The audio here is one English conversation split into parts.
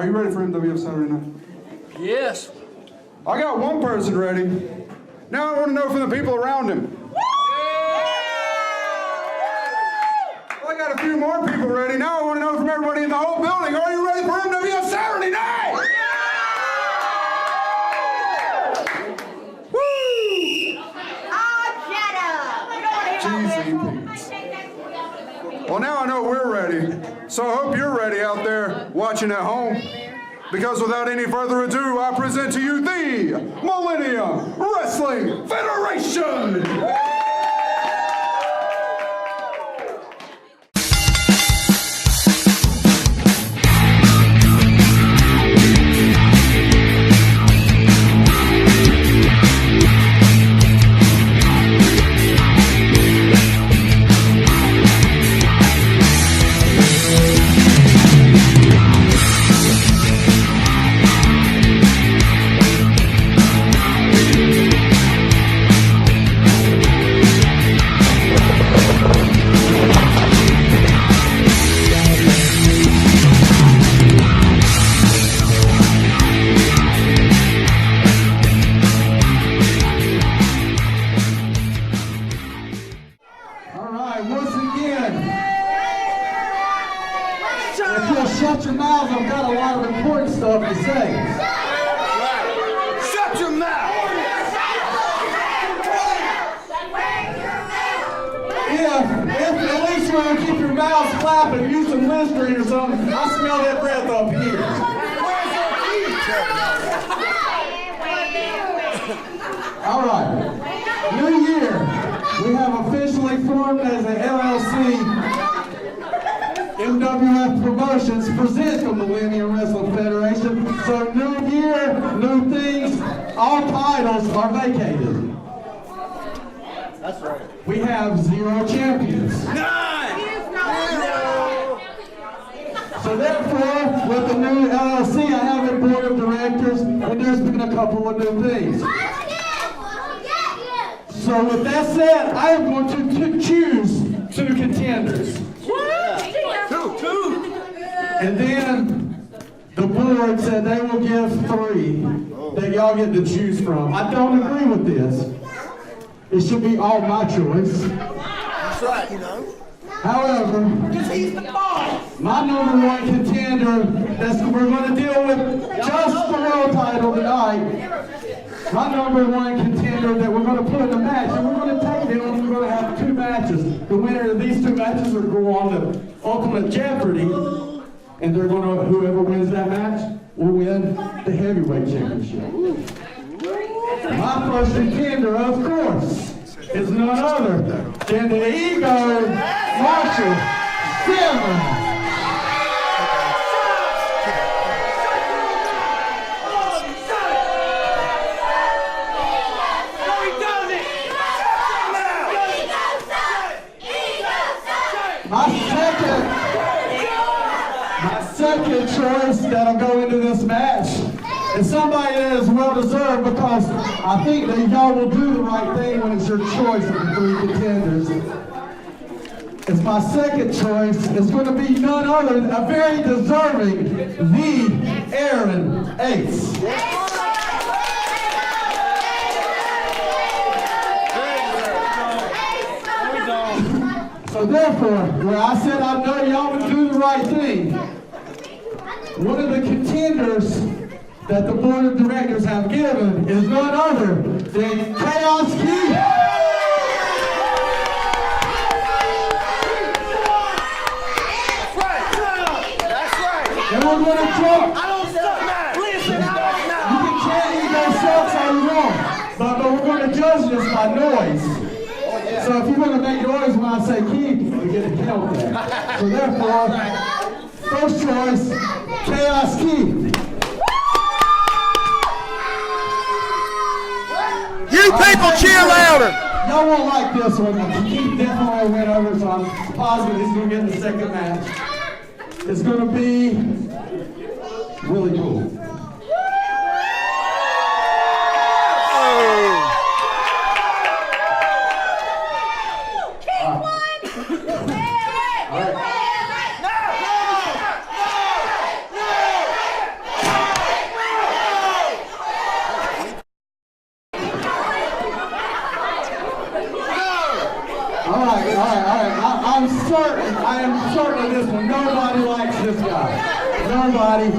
Are you ready for MWF Saturday night? Yes. I got one person ready. Now I want to know from the people around him. I got a few more people ready. Now I want to know from everybody in the whole building. Are you ready for MWF Saturday night? Well, now I know we're ready, so I hope you're ready out there watching at home. Because without any further ado, I present to you the Millennium Wrestling Federation! Shut your mouths, I've got a lot of important stuff to say. Shut your mouth! If at least you want to keep your mouths flapping, use some Listerine or something. I smell that breath up here. All right, new year. We have officially formed as an LLC. MWF Promotions presents the Millennium Wrestling Federation. So new year, new things, all titles are vacated. That's right. We have 0 champions. None! So therefore, with the new LLC, I have a board of directors, and there's been a couple of new things. So with that said, I am going to choose 2 contenders. Two. And then the board said they will give 3 that y'all get to choose from. I don't agree with this. It should be all my choice. That's right, you know. However, Because he's the boss. my number 1 contender we're going to deal with just the world title tonight. My number 1 contender that we're going to put in the match, and we're going to take them and we're going to have 2 matches. The winner of these 2 matches will go on to Ultimate Jeopardy, and they're going to, whoever wins that match will win the heavyweight championship. My first contender, of course, is none other than the Ego Marshall 7. My second choice that'll go into this match is somebody that is well deserved, because I think that y'all will do the right thing when it's your choice of the 3 contenders. It's my second choice. It's going to be none other than a very deserving, the Aaron Ace. So therefore, where I said I know y'all would do the right thing, one of the contenders that the board of directors have given is none other than Chaos Key. That's right. And we're going to jump. I don't stop now. Listen, I don't know. You can chant Ego Sucks all you want, but we're going to judge this by noise. So if you're going to make noise when I say keep, you get a count there. So therefore, first choice, Chaos Key. You people cheer louder. Y'all won't like this one. Keith definitely went over, so I'm positive he's going to get in the second match. It's going to be really cool. one. Nobody likes this guy. Nobody.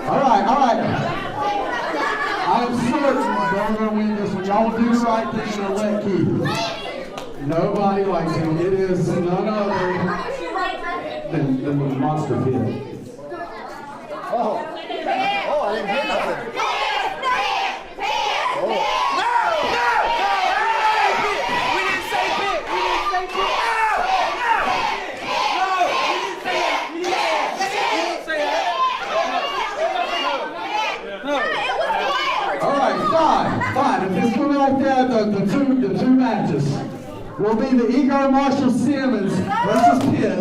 All right. All right. I'm certain y'all gonna win this one. Y'all will do the right thing and let keep. Nobody likes him. It is none other than the monster pit. Oh, I didn't hear nothing. Fine. If this one right there, the two matches will be the Ego Marshall Simmons versus Pitt.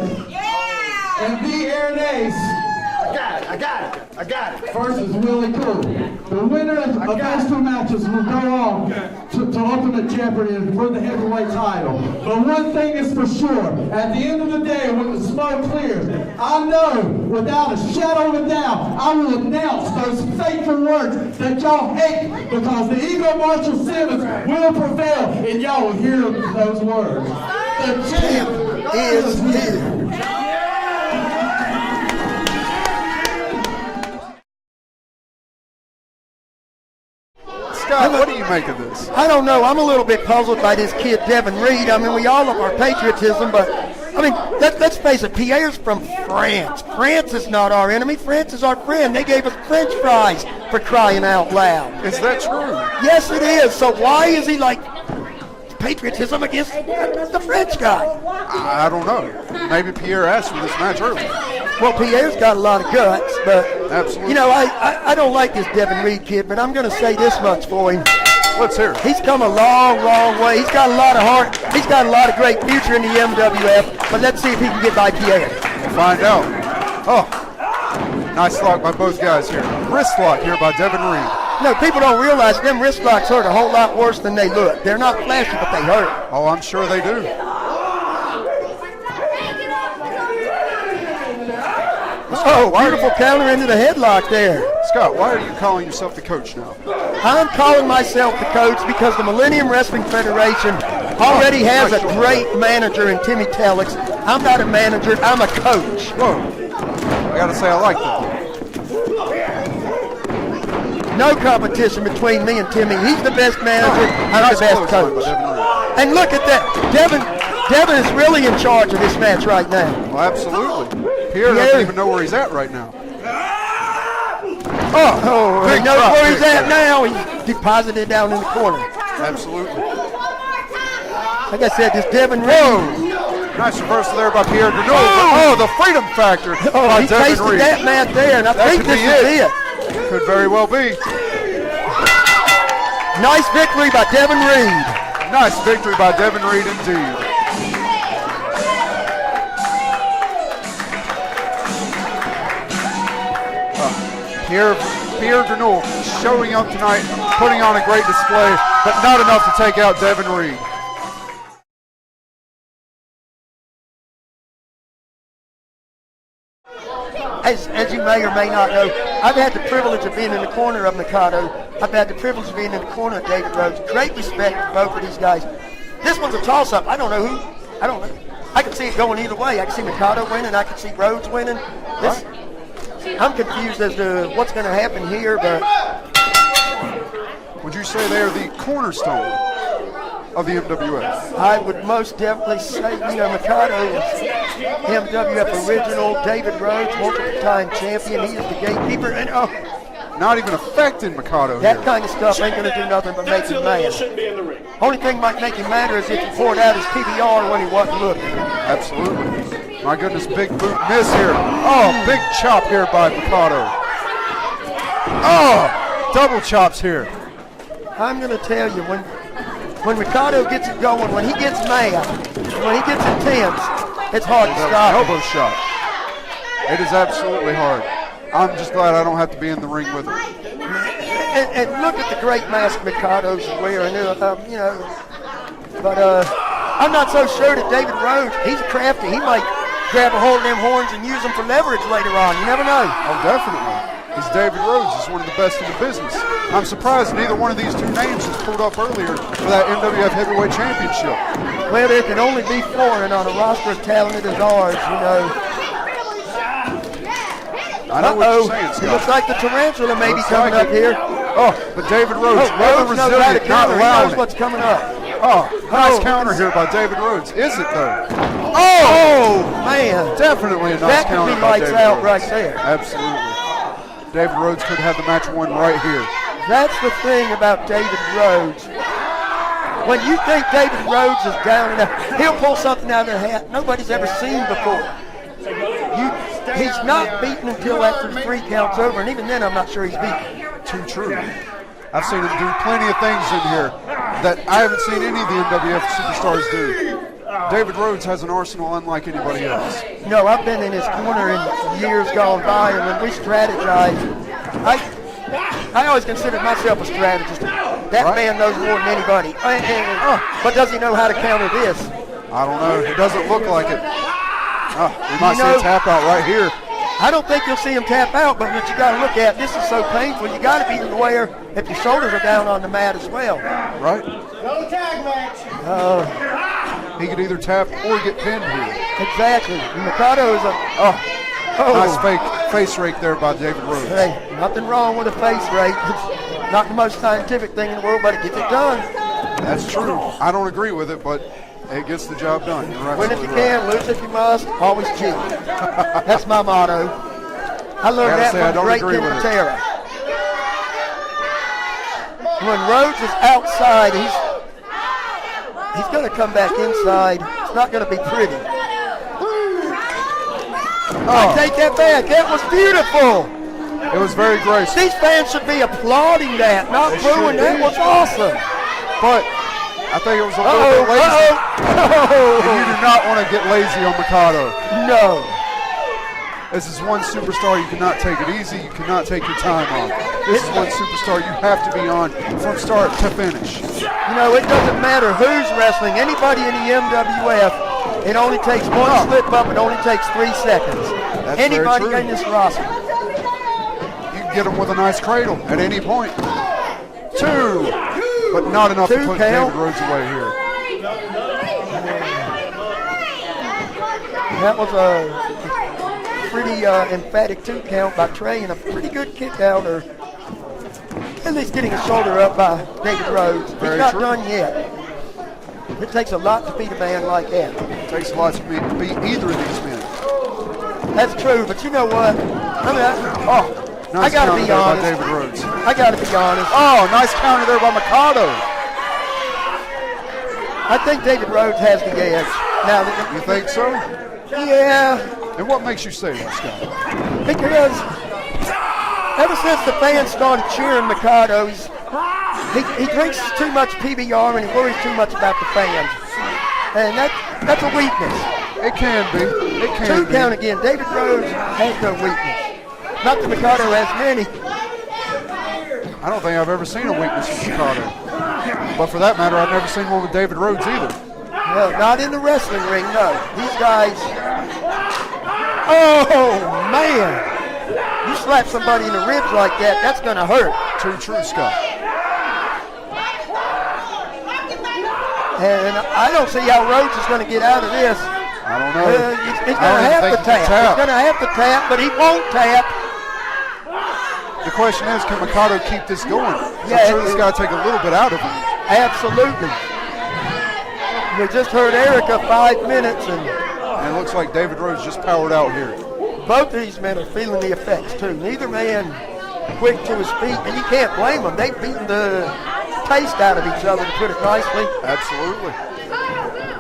And the Air Ace. I got it. Versus Willie Cool. The winner of those two matches will go on to Ultimate Jeopardy and for the heavyweight title. But one thing is for sure, at the end of the day, when the smoke clears, I know without a shadow of a doubt, I will announce those fateful words that y'all hate because the Ego Marshall Simmons will prevail and y'all will hear those words. The champ is here. Scott, what do you make of this? I don't know. I'm a little bit puzzled by this kid, Devin Reed. I mean, we all love our patriotism, but, I mean, let's face it, Pierre's from France. France is not our enemy. France is our friend. They gave us French fries for crying out loud. Is that true? Yes, it is. So why is he like patriotism against the French guy? I don't know. Maybe Pierre asked for this match earlier. Well, Pierre's got a lot of guts, but, absolutely. You know, I don't like this Devin Reed kid, but I'm going to say this much for him. Let's hear it. He's come a long, long way. He's got a lot of heart. He's got a lot of great future in the MWF, but let's see if he can get by Pierre. We'll find out. Oh, nice lock by both guys here. Wrist lock here by Devin Reed. No, people don't realize them wrist locks hurt a whole lot worse than they look. They're not flashy, but they hurt. Oh, I'm sure they do. Oh, beautiful counter into the headlock there. Scott, why are you calling yourself the coach now? I'm calling myself the coach because the Millennium Wrestling Federation already has a great manager in Timmy Telix. I'm not a manager, I'm a coach. Whoa, I gotta say I like that. No competition between me and Timmy. He's the best manager, I'm the best coach. And look at that, Devin is really in charge of this match right now. Well, absolutely. Pierre doesn't even know where he's at right now. Oh, he knows where he's at now. He's deposited down in the corner. Absolutely. Like I said, this Devin Reed. Nice reversal there by Pierre. Oh, the freedom factor by he Devin tasted Reed. that mat there, and I think this is it. Could very well be. Nice victory by Devin Reed. Nice victory by Devin Reed indeed. Pierre Grenouille showing up tonight, putting on a great display, but not enough to take out Devin Reed. As you may or may not know, I've had the privilege of being in the corner of Mikado. I've had the privilege of being in the corner of David Rhodes. Great respect for both of these guys. This one's a toss-up. I don't know who. I don't know. I can see it going either way. I can see Mikado winning. I can see Rhodes winning. I'm confused as to what's going to happen here, but... Would you say they are the cornerstone of the MWF? I would most definitely say, Mikado is MWF original, David Rhodes, multiple-time champion. He is the gatekeeper. And not even affecting Mikado that here. kind of stuff ain't going to do nothing but make him mad. Only thing might make him madder is if he poured out his PBR when he wasn't looking. Absolutely. My goodness, big boot miss here. Oh, big chop here by Mikado. Oh, double chops here. I'm going to tell you, when Mikado gets it going, when he gets mad, when he gets intense, it's hard to stop. Elbow shot. It is absolutely hard. I'm just glad I don't have to be in the ring with him. And look at the great mask Mikado's wearing, but I'm not so sure that David Rhodes, he's crafty. He might grab a hold of them horns and use them for leverage later on. You never know. Oh, definitely. Because David Rhodes is one of the best in the business. I'm surprised neither one of these two names was pulled up earlier for that MWF Heavyweight Championship. Well, there can only be 4, and on a roster as talented as ours, you know. I know what you're saying, Scott. It looks like the tarantula may be coming up here. Oh, but David Rhodes, Rhodes knows how to resilient, not counter. He allowing knows it. what's coming up. Oh, nice counter here by David Rhodes. Is it, though? Oh, man. Definitely a nice That could counter be by lights David out Rhodes. right there. Absolutely. David Rhodes could have the match won right here. That's the thing about David Rhodes. When you think David Rhodes is down and out, he'll pull something out of the hat nobody's ever seen before. He's not beaten until after the 3 counts over, and even then I'm not sure he's beaten. Too true. I've seen him do plenty of things in here that I haven't seen any of the MWF superstars do. David Rhodes has an arsenal unlike anybody else. No, I've been in his corner in years gone by, and when we strategize, I always considered myself a strategist. That Right. man knows more than anybody. But does he know how to counter this? I don't know. It doesn't look like it. We might see know- a tap out right here. I don't think you'll see him tap out, but what you got to look at, this is so painful, you got to be aware if your shoulders are down on the mat as well. Right? No tag match. He could either tap or get pinned here. Exactly. And Mikado is Nice face rake there by David Rhodes. Hey, nothing wrong with a face rake. It's not the most scientific thing in the world, but it gets it done. That's true. I don't agree with it, but it gets the job done. You're Win if you absolutely right. can, lose if you must, always cheat. That's my motto. I learned Gotta that say, I from don't great agree Ken with it. Patera. When Rhodes is outside, he's going to come back inside. It's not going to be pretty. I take that back. That was beautiful. It was very graceful. These fans should be applauding that, not They should booing. That be. was awesome. But I think it was a little bit lazy. And you do not want to get lazy on Mikado. No. This is one superstar you cannot take it easy. You cannot take your time on. This is one superstar you have to be on from start to finish. You know, it doesn't matter who's wrestling. Anybody in the MWF, it only takes one slip up. It only takes 3 seconds. That's very Anybody true. in this roster. You can get him with a nice cradle at any point. 2, but not enough to 2 put count. David Rhodes away here. That was a pretty emphatic 2 count by Trey and a pretty good kick out, or at least getting a shoulder up by David Rhodes. He's Very not true. done yet. It takes a lot to beat a man like that. It takes a lot to beat either of these men. That's true, but you know what? I mean, I Nice gotta counter be there by honest. David Rhodes. I gotta be honest. Oh, nice counter there by Mikado. I think David Rhodes has the edge. Now, You think so? yeah, And what makes you say that, Scott? because ever since the fans started cheering Mikado, he drinks too much PBR and he worries too much about the fans. And that's a weakness. It can be. It can 2 be. count again. David Rhodes has no weakness. Not that Mikado has many. I don't think I've ever seen a weakness in Mikado. But for that matter, I've never seen one with David Rhodes either. Well, not in the wrestling ring, no. These guys, oh man. You slap somebody in the ribs like that, that's gonna hurt. Too true, Scott. And I don't see how Rhodes is gonna get out of this. I don't know. He's I don't gonna even have think to he can tap. He's gonna have to tap, but he won't tap. The question is, can Mikado keep this going? Yeah, I'm sure this got to take a little bit out of him. Absolutely. We just heard Erica 5 minutes, and And it looks like David Rhodes just powered out here. both of these men are feeling the effects too. Neither man quick to his feet, and you can't blame them. They've beaten the taste out of each other, to put it nicely. Absolutely.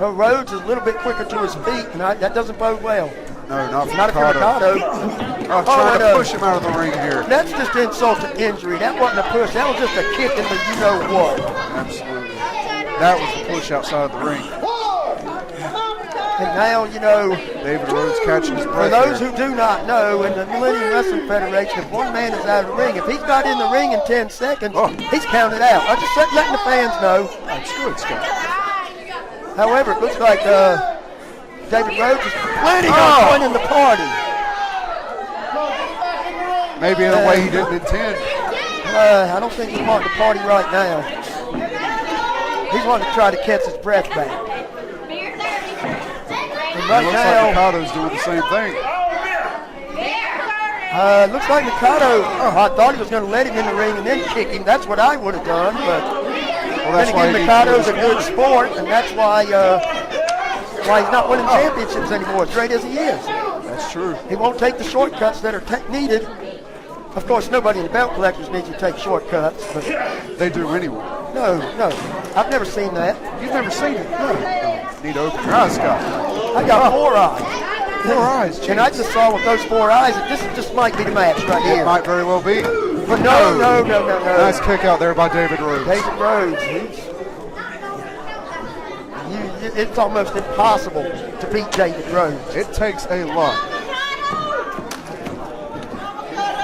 Well, Rhodes is a little bit quicker to his feet, and that doesn't bode well. No, not for Not if you're Mikado. Mikado. Trying and, to push him out of the ring here. That's just insult to injury. That wasn't a push. That was just a kick in the you-know-what. Absolutely. That was the push outside the ring. And now, you know, David Rhodes catching his for breath those here. who do not know, in the Millennium Wrestling Federation, if one man is out of the ring, if he's not in the ring in 10 seconds, he's counted out. I'm just letting the fans know. That's good, Scott. However, it looks like David Rhodes is planning on joining the party. Maybe in a way he didn't intend. I don't think he's wanting to party right now. He's wanting to try to catch his breath back. And right Looks now, like Mikado's doing the same thing. looks like Mikado, I thought he was going to let him in the ring and then kick him. That's what I would have done, but That's then why again, he Mikado's a needs good sport, and that's why he's not winning championships anymore, as great as he is. That's true. He won't take the shortcuts that are needed. Of course, nobody in the belt collectors needs to take shortcuts, but They do anyway. no, I've never seen that. You've never seen it? No. Need to open your eyes, Scott. I got 4 eyes. 4 eyes, geez. And I just saw with those 4 eyes that this just might be the match right It here. might very well be. But no. Nice kick out there by David Rhodes. David Rhodes, it's almost impossible to beat David Rhodes. It takes a lot.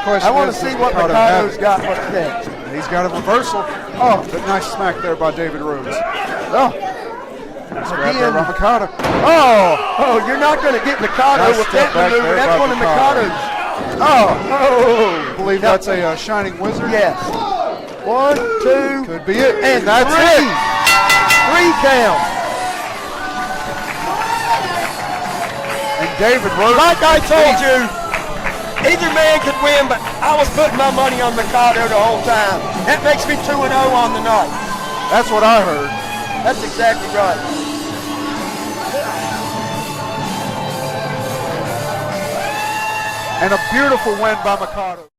I want to see what Mikado's got what's next. He's got a reversal. Oh, but nice smack there by David Rhodes. Oh, nice grab there by Mikado. Oh, you're not going to get Mikado Nice with step that back maneuver. there That's by one of Mikado. Mikado's. I believe that's a Shining Wizard. Yes. 1, 2, Could be it. and that's 3. it. 3 count. And David Rhodes. Like I told you, either man could win, but I was putting my money on Mikado the whole time. That makes me 2-0 on the night. That's what I heard. That's exactly right. And a beautiful win by Mikado.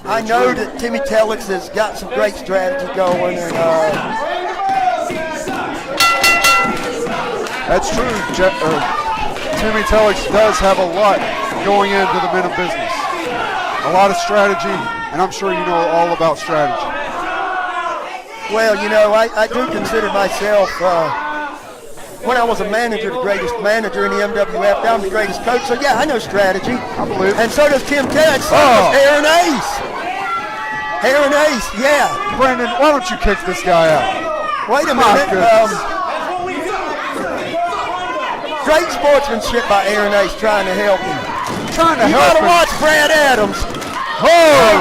I know that Timmy Telix has got some great strategy going, and That's true. Timmy Telix does have a lot going into the men of business. A lot of strategy, and I'm sure you know all about strategy. well, you know, I do consider myself, when I was a manager, the greatest manager in the MWF. Now I'm the greatest coach, so yeah, I know strategy. I believe it. And so does Tim Telix, so does Aaron Ace. Aaron Ace, yeah. Brandon, why don't you kick this guy out? Wait a My minute. goodness. Great sportsmanship by Aaron Ace trying to help him. Trying to You help gotta him. watch Brad Adams. Oh!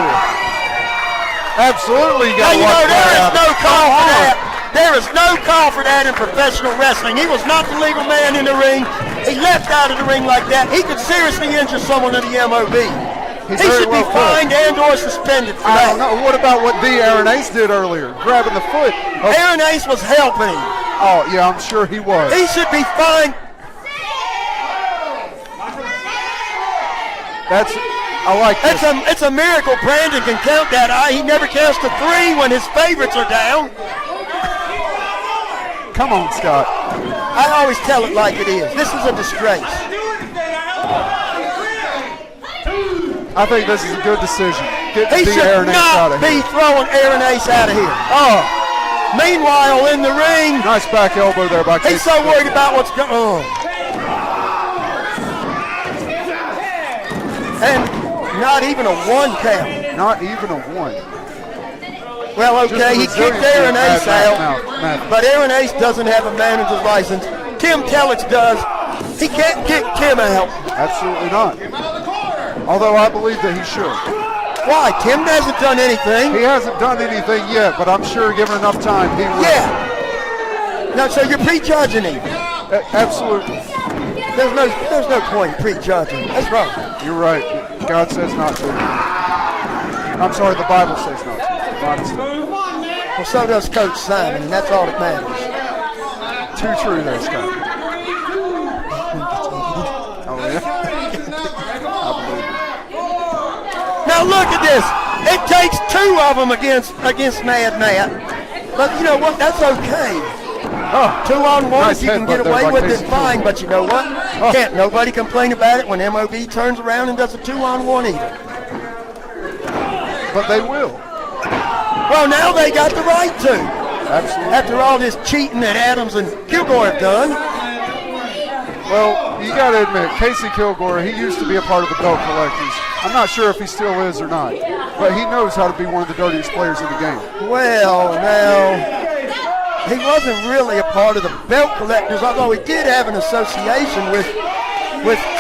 Absolutely, you Now, got to you watch know, there that. is no call for that. There is no call for that in professional wrestling. He was not the legal man in the ring. He left out of the ring like that. He could seriously injure someone in the MOB. He He very should be well could. fined and or suspended for I don't that. know. What about what the Aaron Ace did earlier? Grabbing the foot. Oh, Aaron Ace was helping him. oh, yeah, I'm sure he was. He should be fined. I like this. It's a miracle Brandon can count that eye. He never counts to 3 when his favorites are down. Come on, Scott. I always tell it like it is. This is a disgrace. I think this is a good decision. Get He the should Aaron Ace out not of here. be throwing Aaron Ace out of here. Oh, Meanwhile, in the ring, nice back elbow there by he's Casey. so worried about what's going on. And not even a 1 count. Not even a 1. Well, okay, he Just kicked resiliency Aaron Ace at out, Matt. but Aaron Ace doesn't have a manager's license. Tim Telix does. He can't kick Tim out. Absolutely not. Although I believe that he should. Why? Tim hasn't done anything. He hasn't done anything yet, but I'm sure given enough time, he will. Yeah. No, so you're prejudging him. Absolutely. There's no point in prejudging. That's wrong. You're right. God says not to. I'm sorry, the Bible says not to. Honestly. Well, so does Coach Simon, and that's all that matters. Too true there, Scott. Oh, yeah? I believe it. Now look at this. It takes 2 of them against Mad Matt. But you know what? That's okay. 2 on 1, Nice if you can get headbutt there away by with it, Casey. fine. But you know what? Can't nobody complain about it when MOB turns around and does a 2 on 1 either. But they will. Well, now they got the right to. Absolutely. After all this cheating that Adams and Kilgore have done. Well, you got to admit, Casey Kilgore, he used to be a part of the belt collectors. I'm not sure if he still is or not, but he knows how to be one of the dirtiest players in the game. Well, now, he wasn't really a part of the belt collectors, although he did have an association with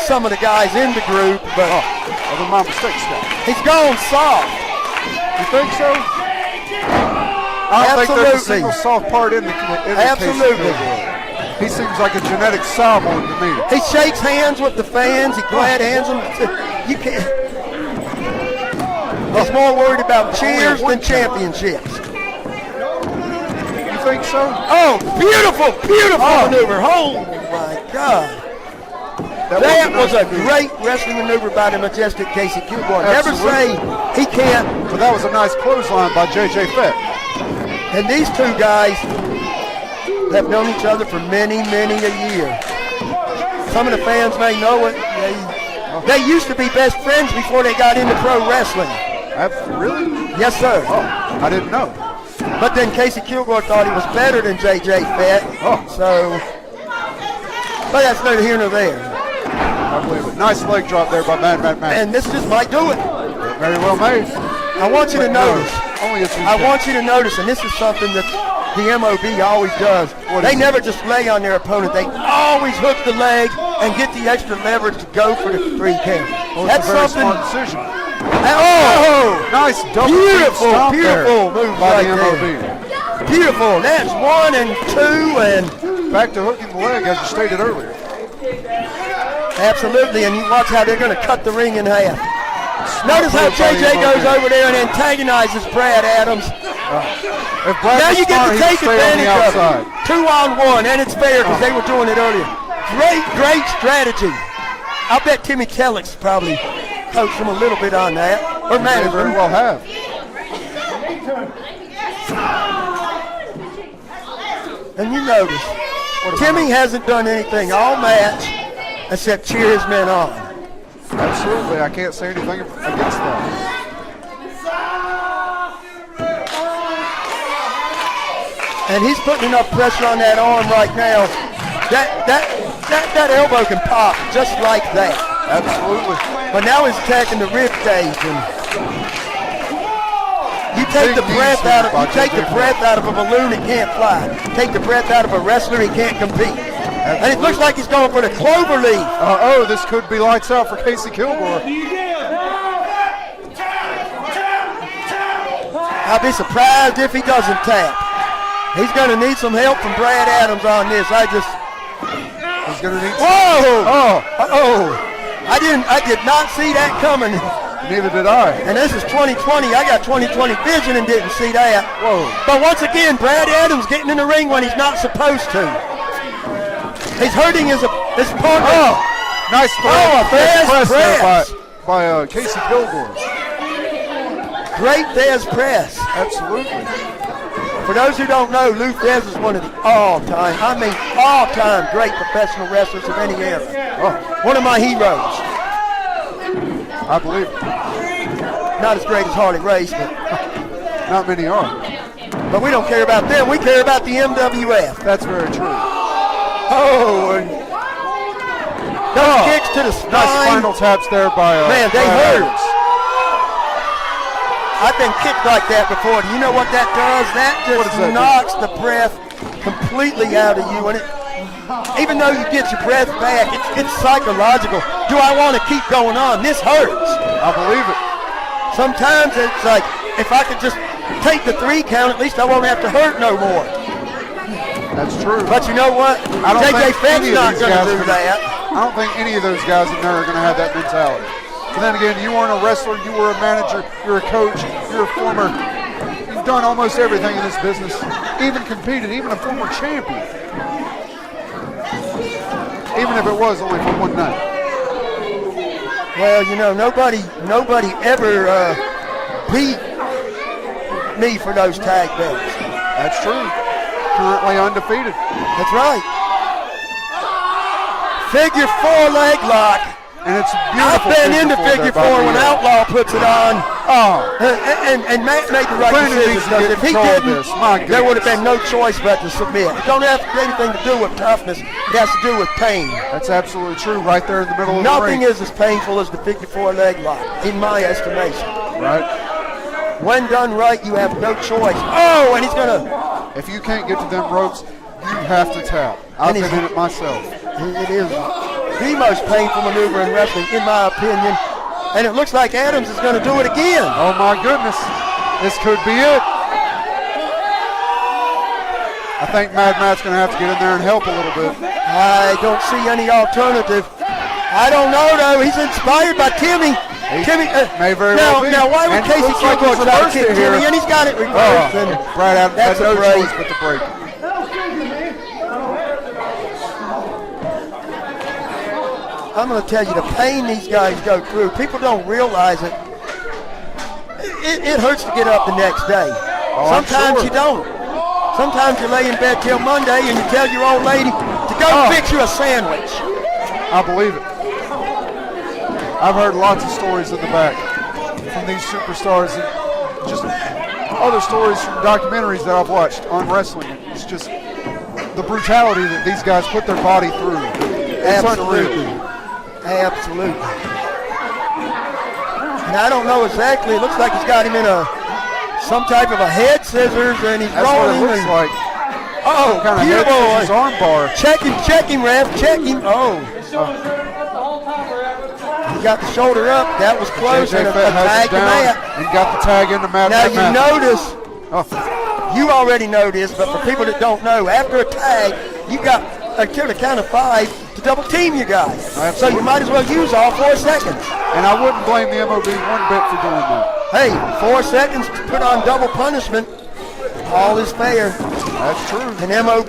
some of the guys in the group, but Other my mistakes, Scott. he's gone soft. You think so? I don't think there's a single soft part in the Absolutely. Casey Kilgore. He seems like a genetic Samoan to me. He shakes hands with the fans. He glad hands them. You can't. He's more worried about cheers than championships. You think so? Oh, beautiful maneuver. Oh, my God. That was a great wrestling maneuver by the majestic Casey Kilgore. Never say he can't. But that was a nice clothesline by J.J. Fett. And these two guys have known each other for many, many a year. Some of the fans may know it. They used to be best friends before they got into pro wrestling. Really? Yes, sir. Oh, I didn't know. But then Casey Kilgore thought he was better than J.J. Fett. But that's neither here nor there. I believe it. Nice leg drop there by Man. And this just might do it. Very well made. I want you to notice. Only a I want you to notice, and this is something that the MOB always does. They never just lay on their opponent. They always hook the leg and get the extra leverage to go for the 3 count. That's a very something. smart decision. Nice double Beautiful move by right the there. MOB. Beautiful. That's 1 and 2 and Back to hooking the leg as you stated earlier. absolutely. And you watch how they're going to cut the ring in half. Notice how JJ goes over there and antagonizes Brad Adams. Now you get to take advantage of it. 2-on-1, and it's fair because they were doing it earlier. Great strategy. I bet Timmy Tellex probably coached him a little bit on that. Or They manager. very well have. And you notice, Timmy hasn't done anything all match except cheer his men on. Absolutely. I can't say anything against that. And he's putting enough pressure on that arm right now. That elbow can pop just like that. Absolutely. But now he's attacking the rib cage, and you take the breath out of a balloon, it can't fly. Take the breath out of a wrestler, he can't compete. And it looks like he's going for the clover leaf. This could be lights out for Casey Kilgore. I'll be surprised if he doesn't tap. He's going to need some help from Brad Adams on this. He's going to need Whoa! I did not see that coming. Neither did I. And this is 2020. I got 2020 vision and didn't see that. Whoa. But once again, Brad Adams getting in the ring when he's not supposed to. He's hurting his partner. Nice throw. A fast press. By Casey Kilgore. Great Dez press. Absolutely. For those who don't know, Lou Dez is one of the all-time great professional wrestlers of any era. One of my heroes. I believe it. Not as great as Harley Race, but not many are. But we don't care about them. We care about the MWF. That's very true. Those kicks to the spine. Nice final taps there by man, they hurt. I've been kicked like that before. Do you know what that does? That just knocks the breath completely out of you. And even though you get your breath back, it's psychological. Do I want to keep going on? This hurts. I believe it. Sometimes it's like, if I could just take the 3 count, at least I won't have to hurt no more. That's true. But you know what? JJ Fett's not going to do that. I don't think any of those guys in there are going to have that mentality. But then again, you weren't a wrestler, you were a manager, you're a coach, you're a former, you've done almost everything in this business, even competed, even a former champion. Even if it was only for one night. Well, you know, nobody ever beat me for those tag belts. That's true. Currently undefeated. That's right. Figure 4 leg lock. And it's I've beautiful. been into figure four when Outlaw puts it on. Oh. And Matt made the right Brandon decision needs to because get if he control of didn't, this. My there would have goodness. been no choice but to submit. It don't have anything to do with toughness. It has to do with pain. That's absolutely true. Right there in the middle of the Nothing ring. is as painful as the figure four leg lock, in my estimation. Right. When done right, you have no choice. Oh, and he's gonna. If you can't get to them ropes, you have to tap. I've been in it myself. It is the most painful maneuver in wrestling, in my opinion. And it looks like Adams is going to do it again. Oh my goodness. This could be it. I think Mad Matt's going to have to get in there and help a little bit. I don't see any alternative. I don't know, though. He's inspired by Timmy. Timmy, may very well be. Now, why would And Casey looks like Kilgore he's try to reversed kick it here. Timmy? And he's got it reversed. And Brad Adams that's had no a break. choice but to break it. I'm going to tell you the pain these guys go through. People don't realize it. It hurts to get up the next day. I'm Sometimes sure. you don't. Sometimes you lay in bed till Monday and you tell your old lady to go fix you a sandwich. I believe it. I've heard lots of stories in the back from these superstars and just other stories from documentaries that I've watched on wrestling. It's just the brutality that these guys put their body through. It's Absolutely. unreal. Absolutely. And I don't know exactly. It looks like he's got him in some type of a head scissors and he's That's what rolling. it looks like. Oh, Kind of head beautiful. scissors arm bar. Check him, ref. Check him. Oh. He got the shoulder up. That was close. JJ And a Fett has tag it to down Matt. and got the tag into Matt. Now you notice, Oh, you already know this, but for people that don't know, after a tag, you got until the count of 5 to double team you guys. So you might as well use all 4 seconds. and I wouldn't blame the MOB one bit for doing that. Hey, 4 seconds to put on double punishment. All is fair. That's true. And MOB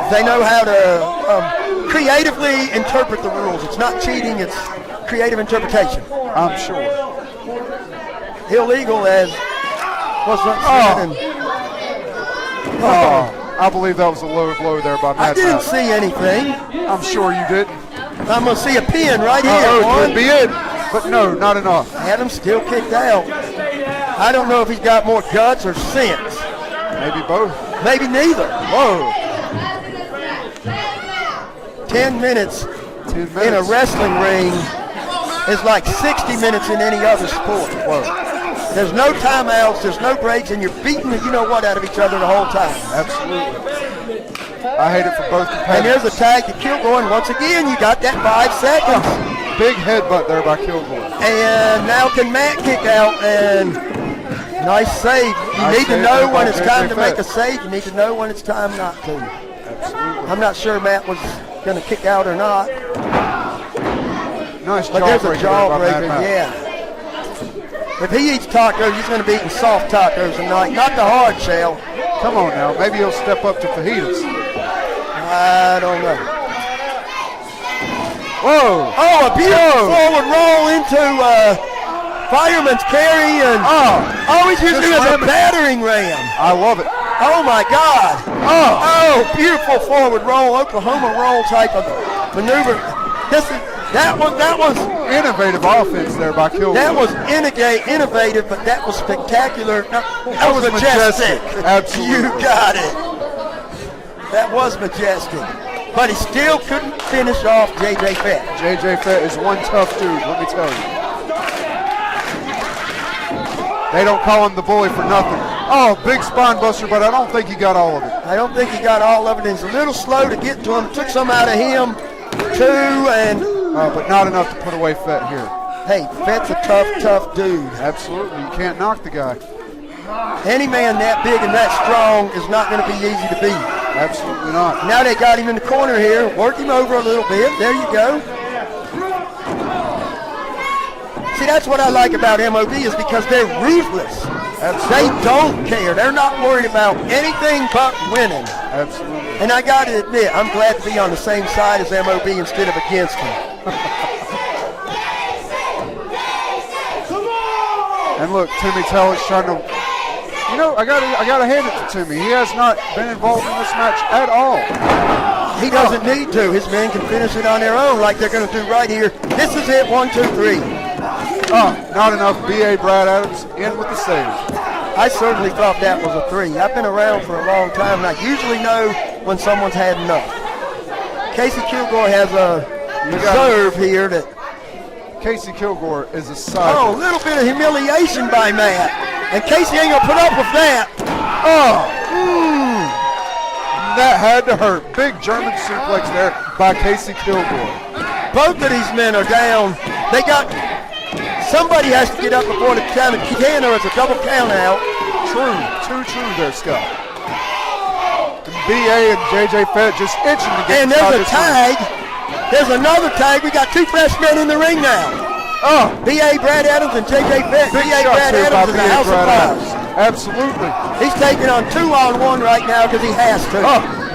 they know how to creatively interpret the rules. It's not cheating, it's creative interpretation. I'm sure. Illegal as was I believe that was a low blow there by I Matt. didn't see anything. I'm sure you didn't. I'm going to see a pin right here. Oh, it One. could be it. But no, not enough. Adams still kicked out. I don't know if he's got more guts or sense. Maybe both. Maybe neither. Whoa. 10 minutes 10 minutes. in a wrestling ring is like 60 minutes in any other sport. Whoa. There's no timeouts, there's no breaks, and you're beating the you-know-what out of each other the whole time. Absolutely. I hate it for both And competitors. there's a tag to Kilgore, and once again, you got that 5 seconds. Big headbutt there by Kilgore. And now can Matt kick out, and nice save. You Nice need to save know there when by it's JJ time to make a Fett. save. You need to know when it's time not to. Absolutely. I'm not sure Matt was going to kick out or not, Nice but there's a jawbreaker there by Matt jawbreaker, Matt. yeah. If he eats tacos, he's going to be eating soft tacos tonight, not the hard shell. Come on now. Maybe he'll step up to fajitas. I don't know. Whoa. Oh, a beautiful forward roll into fireman's carry, and he's using it as a ramming. battering ram. I love it. Oh my God! Oh, beautiful forward roll, Oklahoma roll type of maneuver. That was Innovative offense there by Kilgore. That was innovative, but that was spectacular. That was majestic. Absolutely. You got it. That was majestic. But he still couldn't finish off JJ Fett. JJ Fett is one tough dude, let me tell you. They don't call him the bully for nothing. Oh, big spine buster, but I don't think he got all of it. I don't think he got all of it. He's a little slow to get to him. Took some out of him, too, and But not enough to put away Fett here. hey, Fett's a tough dude. Absolutely, you can't knock the guy. Any man that big and that strong is not going to be easy to beat. Absolutely not. Now they got him in the corner here. Work him over a little bit. There you go. See, that's what I like about MOB is because they're ruthless. They don't care. They're not worried about anything but winning. Absolutely. And I got to admit, I'm glad to be on the same side as MOB instead of against them. And look, Timmy Tellett's trying to You know, I gotta hand it to Timmy. He has not been involved in this match at all. He doesn't need to. His men can finish it on their own like they're going to do right here. This is it, 1, 2, 3. Not enough. B.A. Brad Adams in with the save. I certainly thought that was a 3. I've been around for a long time, and I usually know when someone's had enough. Casey Kilgore has a reserve here that... Casey Kilgore is a side. Oh, a little bit of humiliation by Matt. And Casey ain't going to put up with that. That had to hurt. Big German suplex there by Casey Kilgore. Both of these men are down. They got... Somebody has to get up before the count. Or it's a double count out. True. Too true there, Scott. And B.A. and J.J. Fett just itching to get And inside there's a this tag. ring. There's another tag. We got 2 fresh men in the ring now. B.A. Brad Adams and J.J. Fett. Big B.A. shots Brad here by Adams is a B.A. house of Brad fire. Adams. Absolutely. He's taking on 2-on-1 right now because he has to.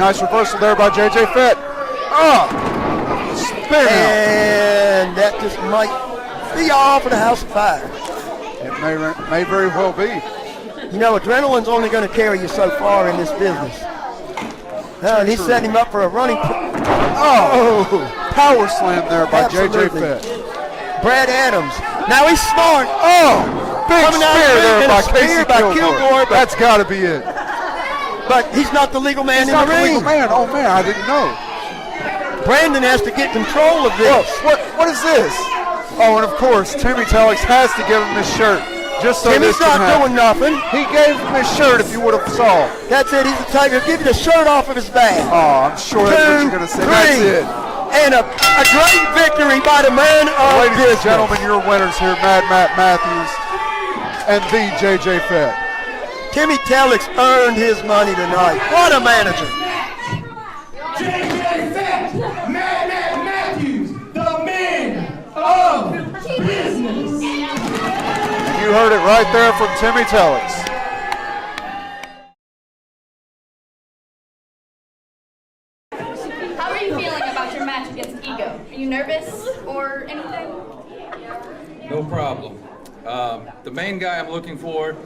Nice reversal there by J.J. Fett. Spin out. And that just might be all for the house of fire. It may very well be. You know, adrenaline's only going to carry you so far in this business. And he's setting him up for a running. Power slam there by J.J. Absolutely. Fett. Brad Adams. Now he's smart. Big Coming out spear of the ring there and by a spear Casey by Kilgore. Kilgore, but- That's got to be it. But he's not the legal man He's in not the the ring. legal man. Oh, man, I didn't know. Brandon has to get control of Look, this. what is this? Oh, and of course, Timmy Telix has to give him his shirt just so Timmy's this can not happen. doing nothing. He gave him his shirt if you would have saw. That's it. He's the Tiger. Give the shirt off of his back. Oh, I'm sure that's what you're going to say. 2, 3. That's it. And a great victory by the man of Ladies business. and gentlemen, your winners here, Mad Matt Matthews and the J.J. Fett. Timmy Telix earned his money tonight. What a manager. J.J. Fett, Mad Matthews, the man of business. You heard it right there from Timmy Telix. How are you feeling about your match against Ego? Are you nervous or anything? No problem. The main guy I'm looking for,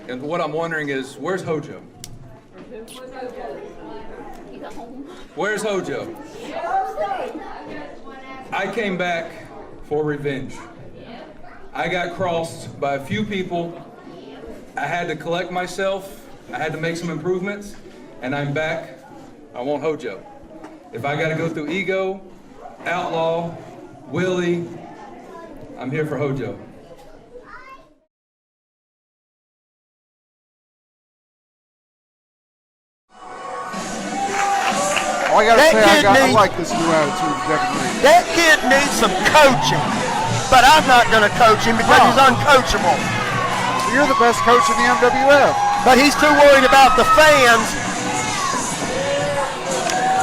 and what I'm wondering is, where's Hojo? Where's Hojo? I came back for revenge. I got crossed by a few people. I had to collect myself. I had to make some improvements, and I'm back. I want Hojo. If I got to go through Ego, Outlaw, Willie, I'm here for Hojo. I gotta That say, kid I needs- like this new attitude of Devin Reed. That kid needs some coaching. But I'm not going to coach him because he's uncoachable. You're the best coach in the MWF. But he's too worried about the fans.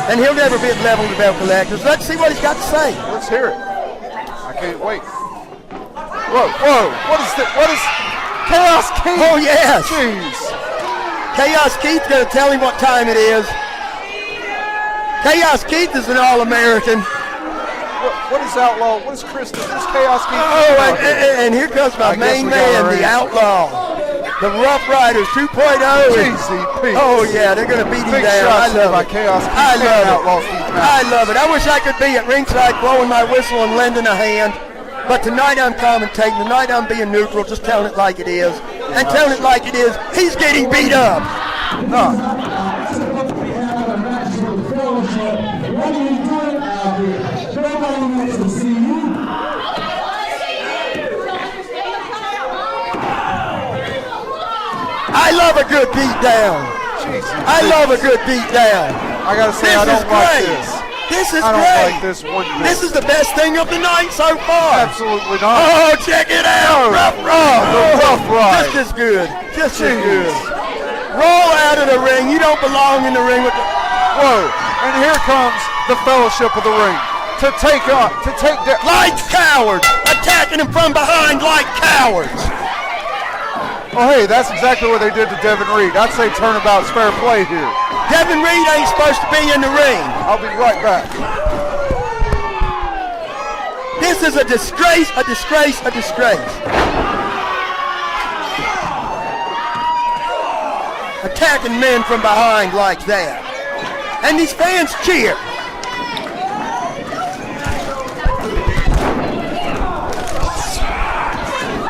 And he'll never be at level with belt collectors. Let's see what he's got to say. Let's hear it. I can't wait. Whoa, what is that? What is Chaos Keith? Oh, yes. Jeez. Chaos Keith's going to tell him what time it is. Chaos Keith is an All-American. What is Outlaw? What is Chris? What's Chaos Keith? Oh, and here comes my I guess main we got man, our the answer. Outlaw. The Rough Riders 2.0. GCP. Oh, yeah, they're going to beat him Big down. I shots here love by it. Chaos Keith I and love Outlaw it. Keith I Matthews. love it. I wish I could be at ringside blowing my whistle and lending a hand. But tonight I'm commentating. Tonight I'm being neutral, just telling it like it is. And telling it like it is, he's getting beat up. I love a good beat down. I love a good beat down. I gotta say, This I is don't like great. this. This is I don't great. like this one bit. This is the best thing of the night so far. Absolutely not. Oh, check it out. Rough Ride. the Rough Ride. Just as good. Just as good. Roll out of the ring. You don't belong in the ring with the... Whoa, and here comes the Fellowship of the Ring to take down. Like cowards. Attacking him from behind like cowards. Oh, hey, that's exactly what they did to Devin Reed. I'd say turnabout's fair play here. Devin Reed ain't supposed to be in the ring. I'll be right back. This is a disgrace, a disgrace, a disgrace. attacking men from behind like that. And these fans cheer.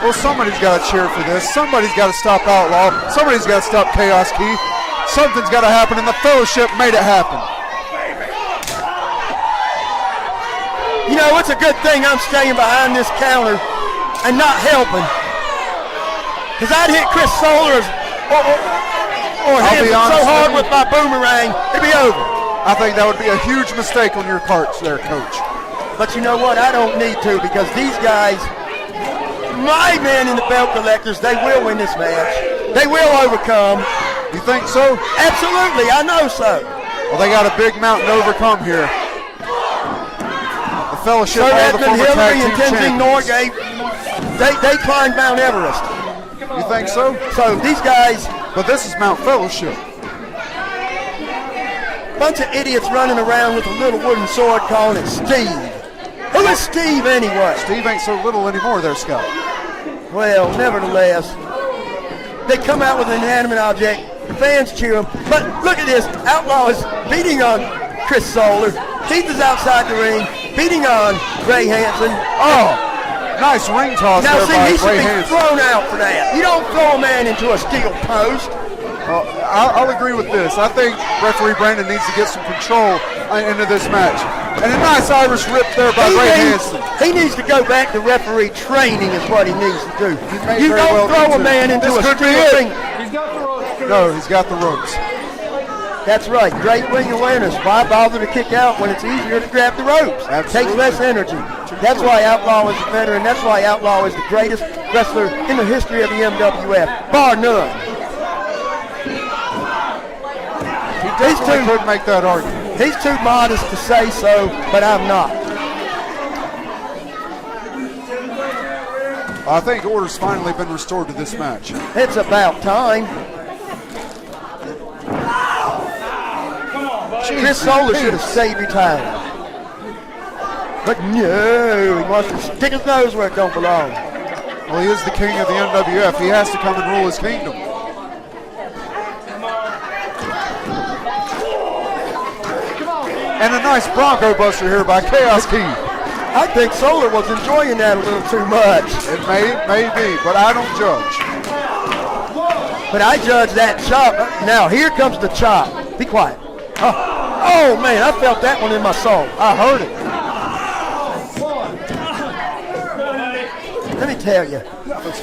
Well, somebody's got to cheer for this. Somebody's got to stop Outlaw. Somebody's got to stop Chaos Keith. Something's got to happen, and the Fellowship made it happen. You know, it's a good thing I'm staying behind this counter and not helping. Because I'd hit Chris Solar or hit him so hard with my boomerang, it'd be over. I think that would be a huge mistake on your part there, Coach. But you know what? I don't need to, because these guys, my men in the belt collectors, they will win this match. They will overcome. You think so? Absolutely, I know so. Well, they got a big mountain to overcome here. The Fellowship, So all the Edmund former tag Hillary team and Tenzing champions. Norgay, they climbed Mount Everest. You think so? So these guys, But this is Mount Fellowship. bunch of idiots running around with a little wooden sword calling it Steve. Who is Steve anyway? Steve ain't so little anymore there, Scott. Well, nevertheless, they come out with an inanimate object. The fans cheer them. But look at this. Outlaw is beating on Chris Solar. Keith is outside the ring, beating on Ray Hansen. Oh, nice ring toss Now there see, by he should Ray be Hansen. thrown out for that. You don't throw a man into a steel post. I'll agree with this. I think referee Brandon needs to get some control into this match. And a nice Irish rip there by Ray Hansen. He needs to go back to referee training is what he needs to do. may You very don't well throw need a to. man into This a could be steel it. ring. No, he's got the ropes. That's right, great ring awareness. Why bother to kick out when it's easier to grab the ropes? Absolutely. Takes less energy. That's why Outlaw is a veteran. That's why Outlaw is the greatest wrestler in the history of the MWF, bar none. He definitely could make that argument. He's too modest to say so, but I'm not. I think order's finally been restored to this match. It's about time. Chris Solar should have stayed retired. But no, he wants to stick his nose where it don't belong. Well, he is the king of the MWF. He has to come and rule his kingdom. And a nice Bronco Buster here by Chaos Keith. I think Solar was enjoying that a little too much. It may be, but I don't judge. But I judge that chop. Now, here comes the chop. Be quiet. Oh, man, I felt that one in my soul. I heard it. Let me tell you,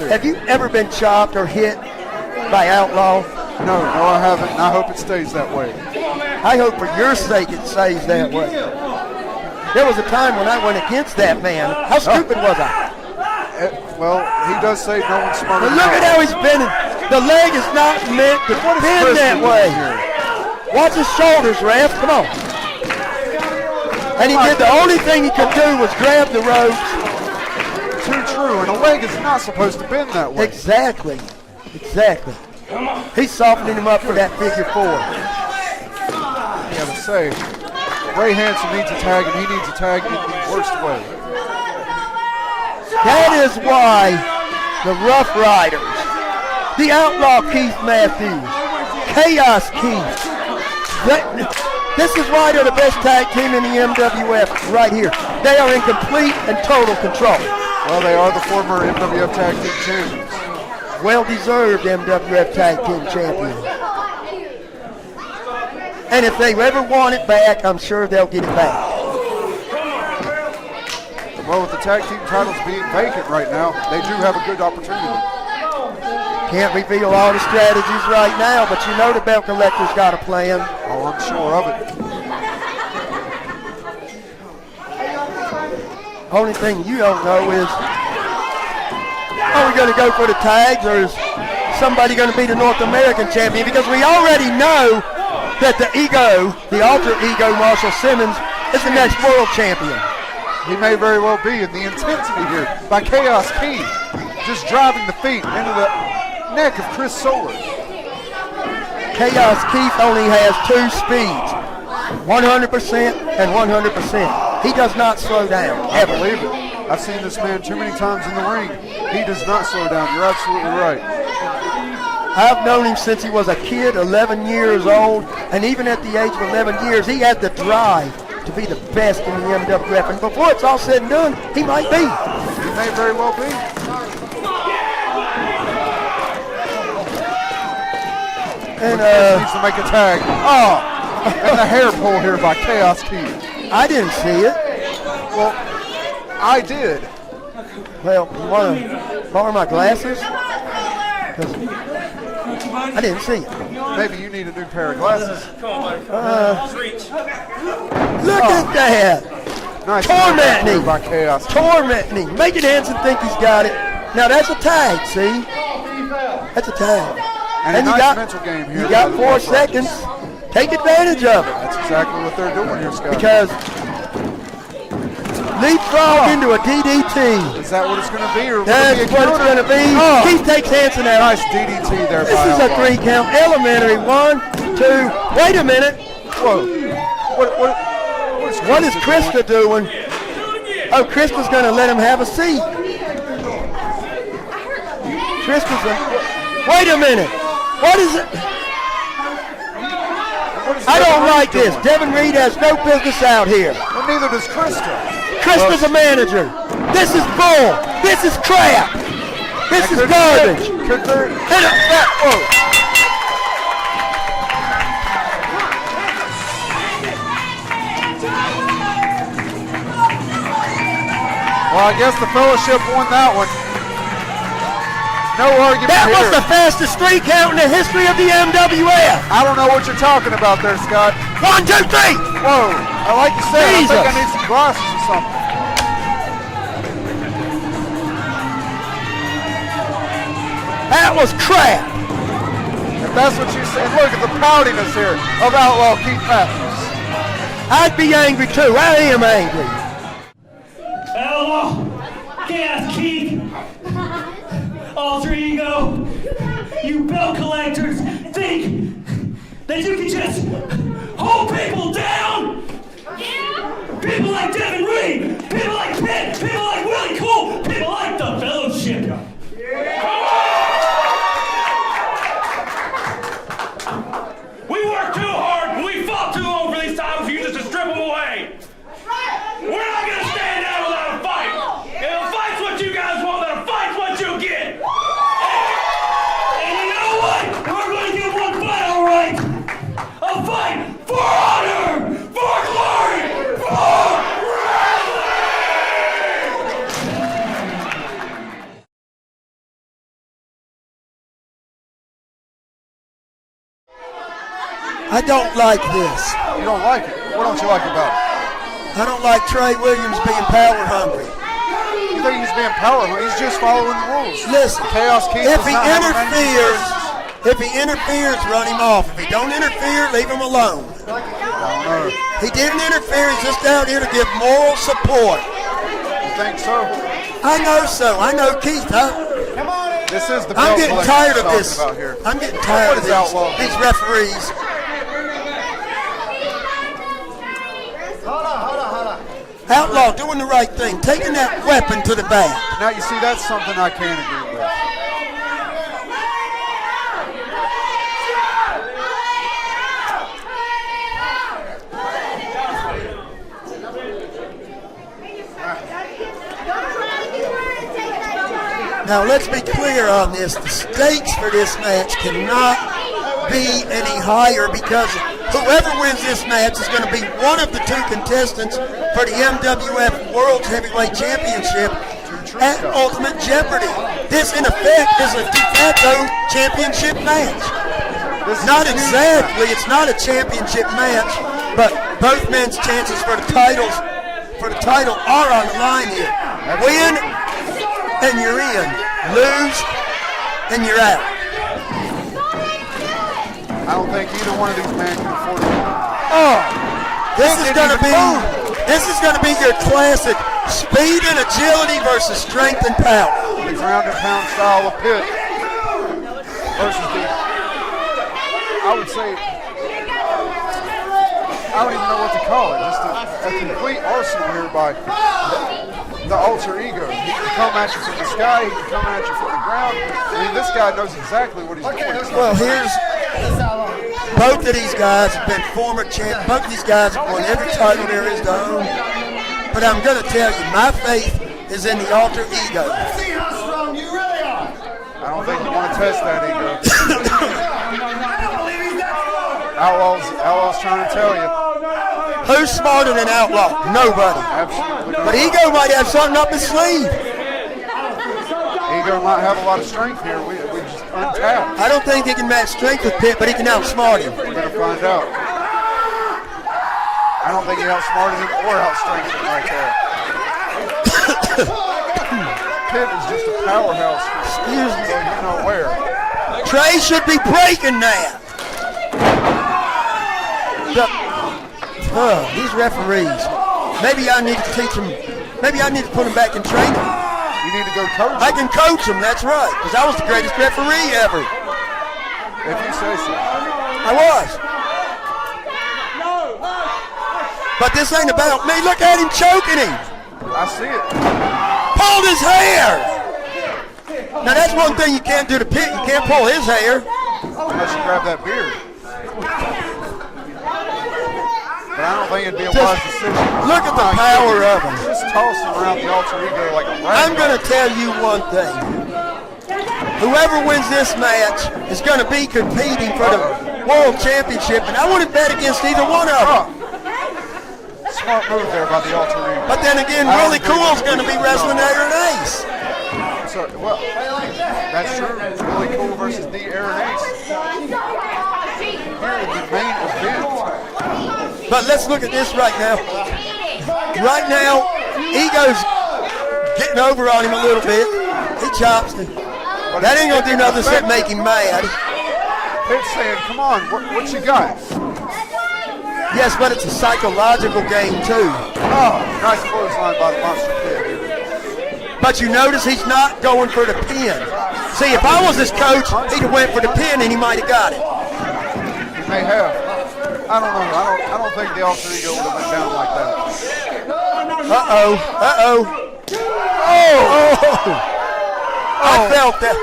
have you ever been chopped or hit by Outlaw? No, I haven't, and I hope it stays that way. I hope for your sake it stays that way. There was a time when I went against that man. How stupid was I? Well, he does say no one's smarter But than look at how he's bending. The leg is not meant to bend Chris that doing way. here? Watch his shoulders, ref. Come on. And he did the only thing he could do was grab the ropes. Too true, and a leg is not supposed to bend that way. Exactly. He's softening him up for that figure four. I gotta say, Ray Hansen needs a tag, and he needs a tag in the worst way. That is why the Rough Riders, the Outlaw Keith Matthews, Chaos Keith, this is why they're the best tag team in the MWF right here. They are in complete and total control. Well, they are the former MWF Tag Team Champions. Well-deserved MWF Tag Team Champions. And if they ever want it back, I'm sure they'll get it back. Well, with the tag team titles being vacant right now, they do have a good opportunity. Can't reveal all the strategies right now, but you know the belt collector's got a plan. Oh, I'm sure of it. Only thing you don't know is, are we going to go for the tags, or is somebody going to be the North American champion? Because we already know that the alter ego Marshall Simmons is the next world champion. He may very well be, and the intensity here by Chaos Keith, just driving the feet into the neck of Chris Solar. Chaos Keith only has two speeds, 100% and 100%. He does not slow down, ever. I believe it. I've seen this man too many times in the ring. He does not slow down. You're absolutely right. I've known him since he was a kid, 11 years old, and even at the age of 11 years, he had the drive to be the best in the MWF. And before it's all said and done, he might be. He may very well be. And needs to make a tag. Oh, and the hair pull here by Chaos Keith. I didn't see it. Well, I did. Well, you want to borrow my glasses? 'Cause I didn't see it. Maybe you need a new pair of glasses. Look at that. Nice. Tormenting him. By Chaos. Tormenting him. Making Hanson think he's got it. Now that's a tag, see? That's a tag. And a you nice got, mental game here. You got 4 seconds. Take advantage of it. That's exactly what they're doing here, Scott. Because leapfrog into a DDT. Is that what it's going to be? Or That's what it's going to be. Oh. Keith takes Hanson out. Nice DDT there This by is a Outlaw. 3 count. Elementary. 1, 2. Wait a minute. Whoa. What is Krista doing? Oh, Krista's going to let him have a seat. Wait a minute. What is it? I don't like this. Devin Reed has no business out here. Well, neither does Krista. Krista's a manager. This is bull. This is crap. This is garbage. Could there? Whoa. Well, I guess the Fellowship won that one. No argument That here. was the fastest 3 count in the history of the MWF. I don't know what you're talking about there, Scott. 1, 2, 3. Whoa. I like you said, I think I Jesus. need some glasses or something. That was crap. If that's what you said, look at the poutiness here of Outlaw Keith Matthews. I'd be angry too. I am angry. Outlaw, Chaos Keith, Alter Ego, you belt collectors think that you can just hold people down? People like Devin Reed, people like Pitt, people like Willie Cole, people like the Fellowship. We worked too hard and we fought too long for these titles for you just to strip them away. We're not going to stand down without a fight. If a fight's what you guys want, then a fight's what you get. And you know what? We're going to get one fight, all right. A fight for honor, for glory, for I don't like this. You don't like it? What don't you like about it? I don't like Trey Williams being power hungry. You think he's being power hungry? He's just following the rules. Listen, Chaos Keith if does he not have any interferes, run him off. If he don't interfere, leave him alone. He didn't interfere. He's just out here to give moral support. You think so? I know so. I know Keith. This is the I'm belt getting collector tired we're of this. talking about here. I'm getting tired of What is Outlaw? these referees. Outlaw doing the right thing, taking that weapon to the back. Now you see, that's something I can agree with. Now let's be clear on this. The stakes for this match cannot be any higher because whoever wins this match is going to be one of the 2 contestants for the MWF World Heavyweight Championship at Ultimate Jeopardy. This, in effect, is a de facto championship match. Not exactly, it's not a championship match, but both men's chances for the title are on the line here. Win, and you're in. Lose, and you're out. I don't think either one of these men can afford it. Oh, this is going to be your classic speed and agility versus strength and power. The ground and pound style of Pitt versus the, I would say, I don't even know what to call it. Just a complete arsenal here by the alter ego. He can come at you from the sky, he can come at you from the ground. I mean, this guy knows exactly what he's doing. Well, both of these guys have been former champions. Both of these guys have won every title there is to own. But I'm going to tell you, my faith is in the alter ego. See how strong you really are. I don't think you want to test that ego. Outlaw's trying to tell you. Who's smarter than Outlaw? Nobody. Absolutely. But Ego might have something up his sleeve. Ego might have a lot of strength here. We just untapped. I don't think he can match strength with Pitt, but he can outsmart him. We're going to find out. I don't think he outsmarted him or outstrengthened him right there. Pitt is just a powerhouse. Excuse me. So you know where. Trey should be breaking that. These referees. Maybe I need to teach them. Maybe I need to put them back in training. You need to go coach them. I can coach them, that's right. Because I was the greatest referee ever. If you say so. I was. But this ain't about me. Look at him choking him. I see it. Pulled his hair. Now that's one thing you can't do to Pitt. You can't pull his hair. Unless you grab that beard. But I don't think it'd be a wise decision. Look at the power of him. Just toss him around the alter ego like a rat. I'm going to tell you one thing. Whoever wins this match is going to be competing for the World Championship, and I wouldn't bet against either one of them. Smart move there by the alter ego. But then again, Really Cool's going to be wrestling Aaron Ace. So, well, that's true. Really Cool versus the Aaron Ace. Here in the main event. But let's look at this right now. Right now, Ego's getting over on him a little bit. He chops him. That ain't going to do nothing except make him mad. Pitt's saying, come on, what you got? Yes, but it's a psychological game, too. Oh, nice clothesline by the Monster Pit. But you notice he's not going for the pin. See, if I was his coach, he'd have went for the pin and he might have got it. He may have. I don't know. I don't think the alter ego would have went down like that. I felt that.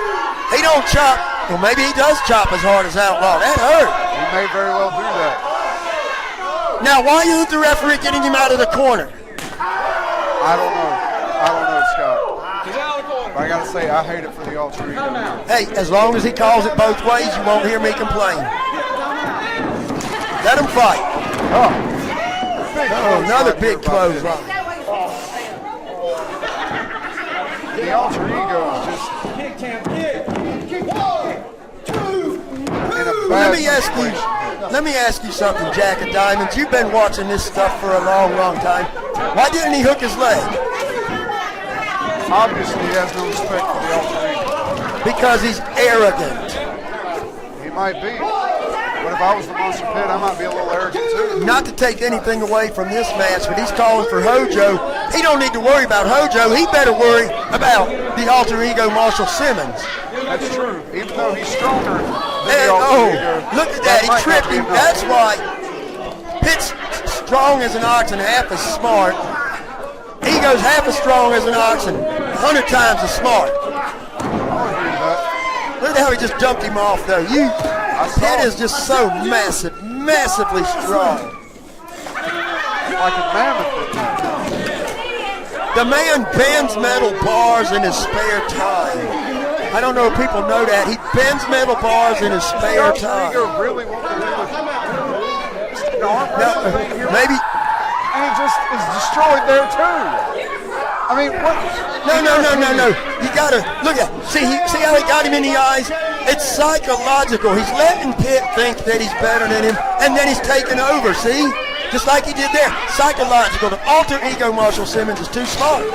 He don't chop. Well, maybe he does chop as hard as Outlaw. That hurt. He may very well do that. Now, why isn't the referee getting him out of the corner? I don't know, Scott. But I got to say, I hate it for the alter ego. Hey, as long as he calls it both ways, you won't hear me complain. Let him fight. Another big clothesline. The alter ego is just in a bad situation. Let me ask you something, Jack of Diamonds. You've been watching this stuff for a long, long time. Why didn't he hook his leg? Obviously, he has no respect for the alter ego. Because he's arrogant. He might be. But if I was the Monster Pit, I might be a little arrogant too. Not to take anything away from this match, but he's calling for Hojo. He don't need to worry about Hojo. He better worry about the alter ego Marshall Simmons. That's true. Even though he's stronger than the alter ego. Look at that. He tripped him. That's why Pitt's strong as an ox and half as smart. Ego's half as strong as an ox and 100 times as smart. Look at how he just dumped him off, though. Pitt is just so massively strong. Like a mammoth. The man bends metal bars in his spare time. I don't know if people know that. He bends metal bars in his spare time. Really want to do it. Maybe. And he just is destroyed there too. I mean, what? No. You gotta look at. See how he got him in the eyes? It's psychological. He's letting Pitt think that he's better than him, and then he's taking over. See, just like he did there. Psychological. The alter ego Marshall Simmons is too smart.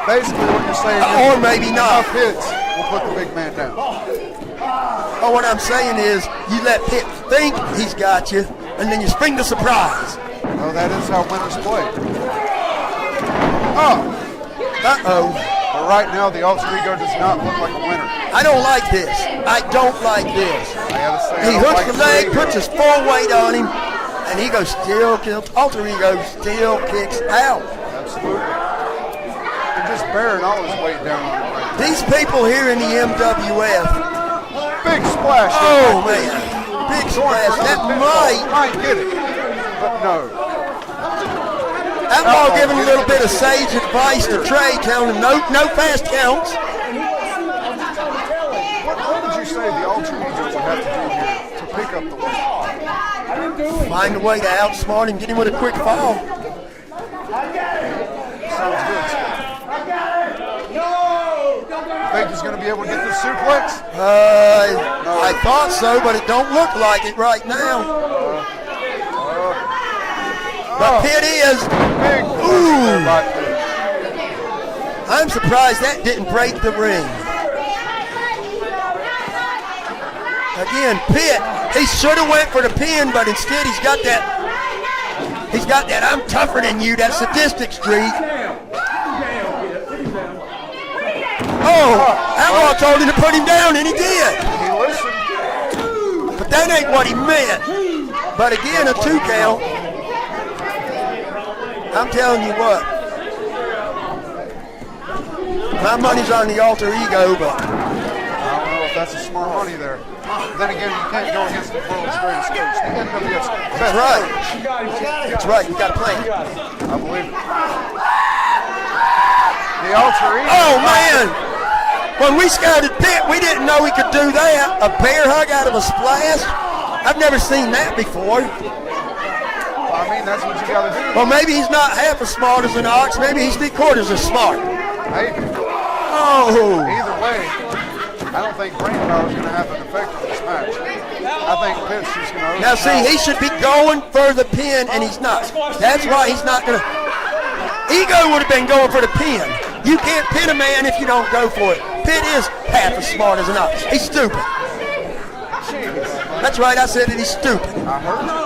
Basically, what you're saying is, or maybe not. Enough hits will put the big man down. Oh, what I'm saying is, you let Pitt think he's got you, and then you spring the surprise. Oh, that is how winners play. But right now, the alter ego does not look like a winner. I don't like this. I don't like this. I gotta say, he hooks the leg, puts his full weight on him, and alter ego still kicks out. Absolutely. bearing all his weight down on him right These people here in the MWF. there. Big splash. Oh, man. Big splash. That might get it, but no. Outlaw giving a little bit of sage advice to Trey, telling him no fast counts. What would you say the Ultra Ego would have to do here to pick up the win? Find a way to outsmart him, get him with a quick fall. Sounds good. Think he's going to be able to get the suplex? I thought so, but it don't look like it right now. But Pitt is. Big Ooh. by Pitt. I'm surprised that didn't break the ring. Again, Pitt, he should have went for the pin, but instead he's got that I'm tougher than you, that sadistic streak. Oh, Outlaw told him to put him down, and he did. He listened. But that ain't what he meant. But again, a 2 count. I'm telling you what. My money's on the Alter Ego, but I don't know if that's a smart money there. Then again, you can't go against the world's greatest coach. The MWF's that's right. That's right. You got a plan. I believe it. The Alter Ego. Oh man! When we scouted Pitt, we didn't know he could do that. A bear hug out of a splash. I've never seen that before. I mean, that's what you got to do. Well, maybe he's not half as smart as an ox. Maybe he's 3/4 as smart. Maybe. Oh! Either way, I don't think brain power is going to have an effect on this match. I think Pitt's just going to. Now see, he should be going for the pin, and he's not. That's why he's not going to. Ego would have been going for the pin. You can't pin a man if you don't go for it. Pitt is half as smart as an ox. He's stupid. That's right, I said that he's stupid. I heard you.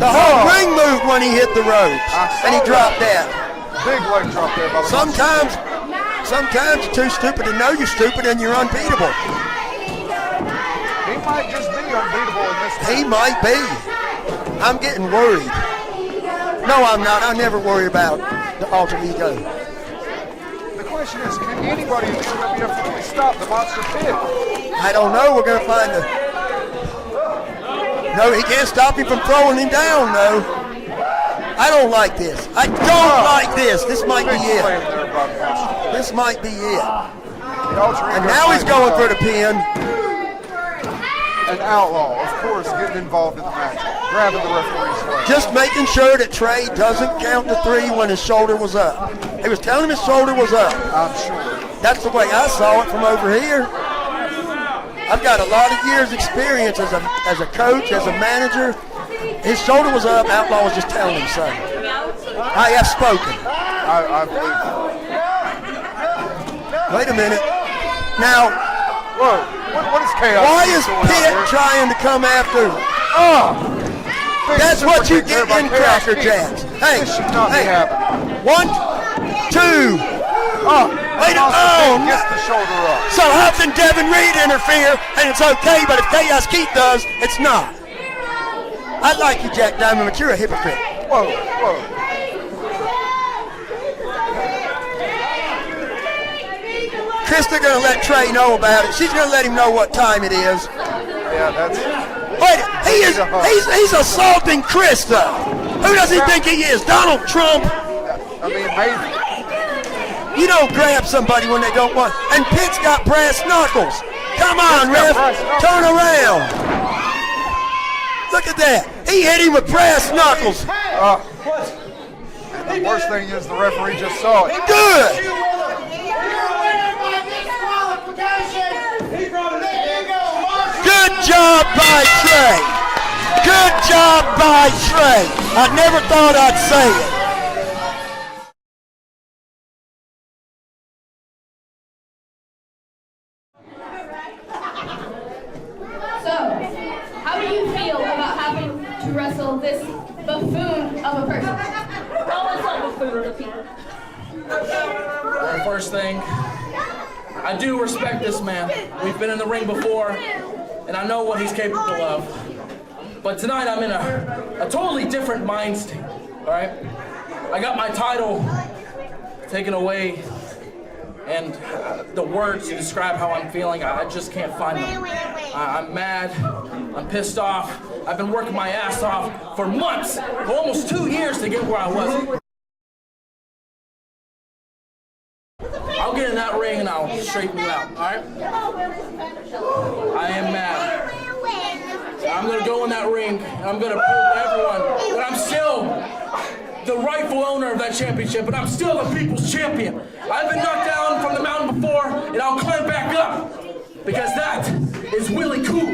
The whole ring moved when he hit the ropes, and he dropped that. Big leg drop there by the Sometimes you're too stupid to know you're stupid, and you're unbeatable. He might just be unbeatable in this match. He might be. I'm getting worried. No, I'm not. I never worry about the Alter Ego. The question is, can anybody in the MWF really stop the Monster Pit? I don't know. We're going to find the... No, he can't stop him from throwing him down, though. I don't like this. I don't like this. This might be it. This might be it. And now he's going for the pin. An Outlaw, of course, getting involved in the match, grabbing the referee's leg. Just making sure that Trey doesn't count to 3 when his shoulder was up. He was telling him his shoulder was up. I'm sure. That's the way I saw it from over here. I've got a lot of years experience as a coach, as a manager. His shoulder was up, Outlaw was just telling him so. I have spoken. I believe it. Wait a minute. Now, Whoa, what is chaos? why is Pitt trying to come after? Oh, that's what you get in Cracker Jacks. Hey, This should not be happening. 1, 2. Oh, Wait, Monster Pit oh, gets the shoulder up. So how can Devin Reed interfere and it's okay, but if Chaos Keith does, it's not? I like you, Jack Diamond, but you're a hypocrite. Whoa, whoa. Krista gonna let Trey know about it. She's gonna let him know what time it is. Yeah, that's. Wait, he's assaulting Krista. Who does he think he is? Donald Trump? I mean, maybe. You don't grab somebody when they don't want. And Pitt's got brass knuckles. Come on, ref. Turn around. Look at that. He hit him with brass knuckles. And the worst thing is the referee just saw it. Good. Good job by Trey. Good job by Trey. I never thought I'd say it. So, how do you feel about having to wrestle this buffoon of a person? First thing, I do respect this man. We've been in the ring before, and I know what he's capable of. But tonight I'm in a totally different mind state, all right? I got my title taken away, and the words to describe how I'm feeling, I just can't find them. I'm mad, I'm pissed off. I've been working my ass off for months, for almost 2 years to get where I was. I'll get in that ring and I'll straighten you out, all right? I am mad. I'm gonna go in that ring and I'm gonna prove to everyone that I'm still the rightful owner of that championship, but I'm still the people's champion. I've been knocked down from the mountain before, and I'll climb back up, because that is really cool.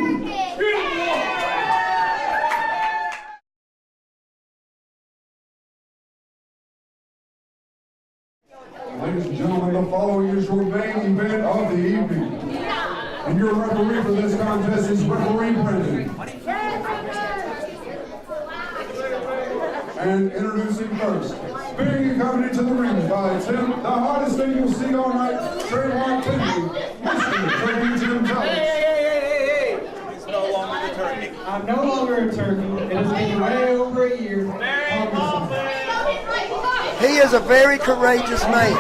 Ladies and gentlemen, the following is your main event of the evening. And your referee for this contest is referee Brendan. And introducing first, being accompanied to the ring by Tim, the hottest thing you'll see all night, trademark Timmy, Mr. Turkey Tim Thomas. Hey. He's no longer the turkey. I'm no longer a turkey. It has been way over a year. He is a very courageous man.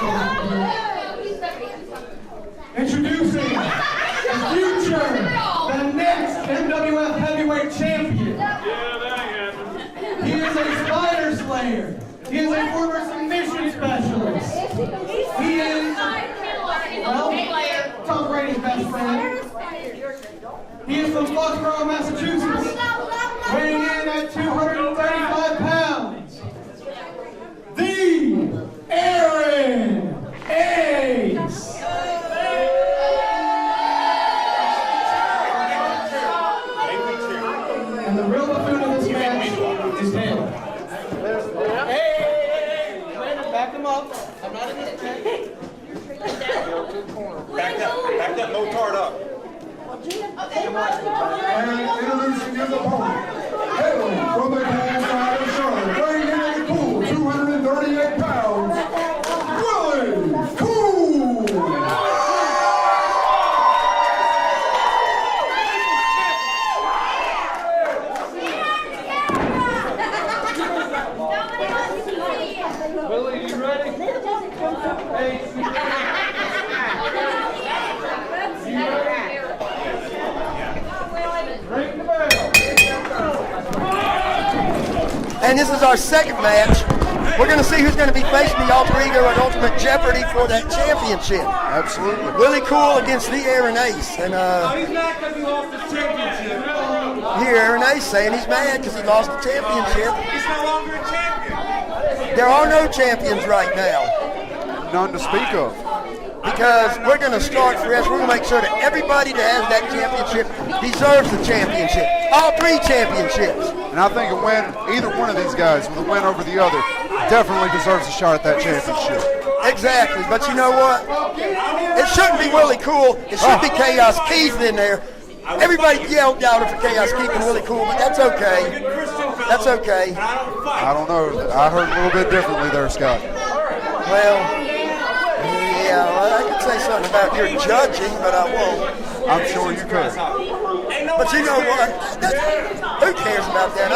Introducing the future, the next MWF heavyweight champion. He is a spider slayer. He is a former submission specialist. He is, well, Tom Brady's best friend. He is from Foxborough, Massachusetts, weighing in at 235 pounds. The Aaron Ace. And the real buffoon of this match is him. Hey, back him up. I'm not in this match. Back that motard up. And introducing his opponent, hailing from the cool side of Charlotte, weighing in at the cool 238 pounds, Willie Cool! Willie, you ready? Hey. Ring the bell. And this is our second match. We're going to see who's going to be facing the alter ego at Ultimate Jeopardy for that championship. Absolutely. Willie Cool against the Aaron Ace. And He's mad because he lost his championship. here Aaron Ace saying he's mad because he lost the championship. He's no longer a champion. There are no champions right now. None to speak of. Because we're going to start fresh. We're going to make sure that everybody that has that championship deserves the championship. All three championships. And I think a win, either one of these guys, with a win over the other, definitely deserves a shot at that championship. Exactly. But you know what? It shouldn't be Willie Cool. It should be Chaos Keith in there. Everybody yelled out for Chaos Keith and Willie Cool, but that's okay. That's okay. I don't know. I heard a little bit differently there, Scott. Well, yeah, well, I could say something about your judging, but I won't. I'm sure you could. But you know what? Who cares about that?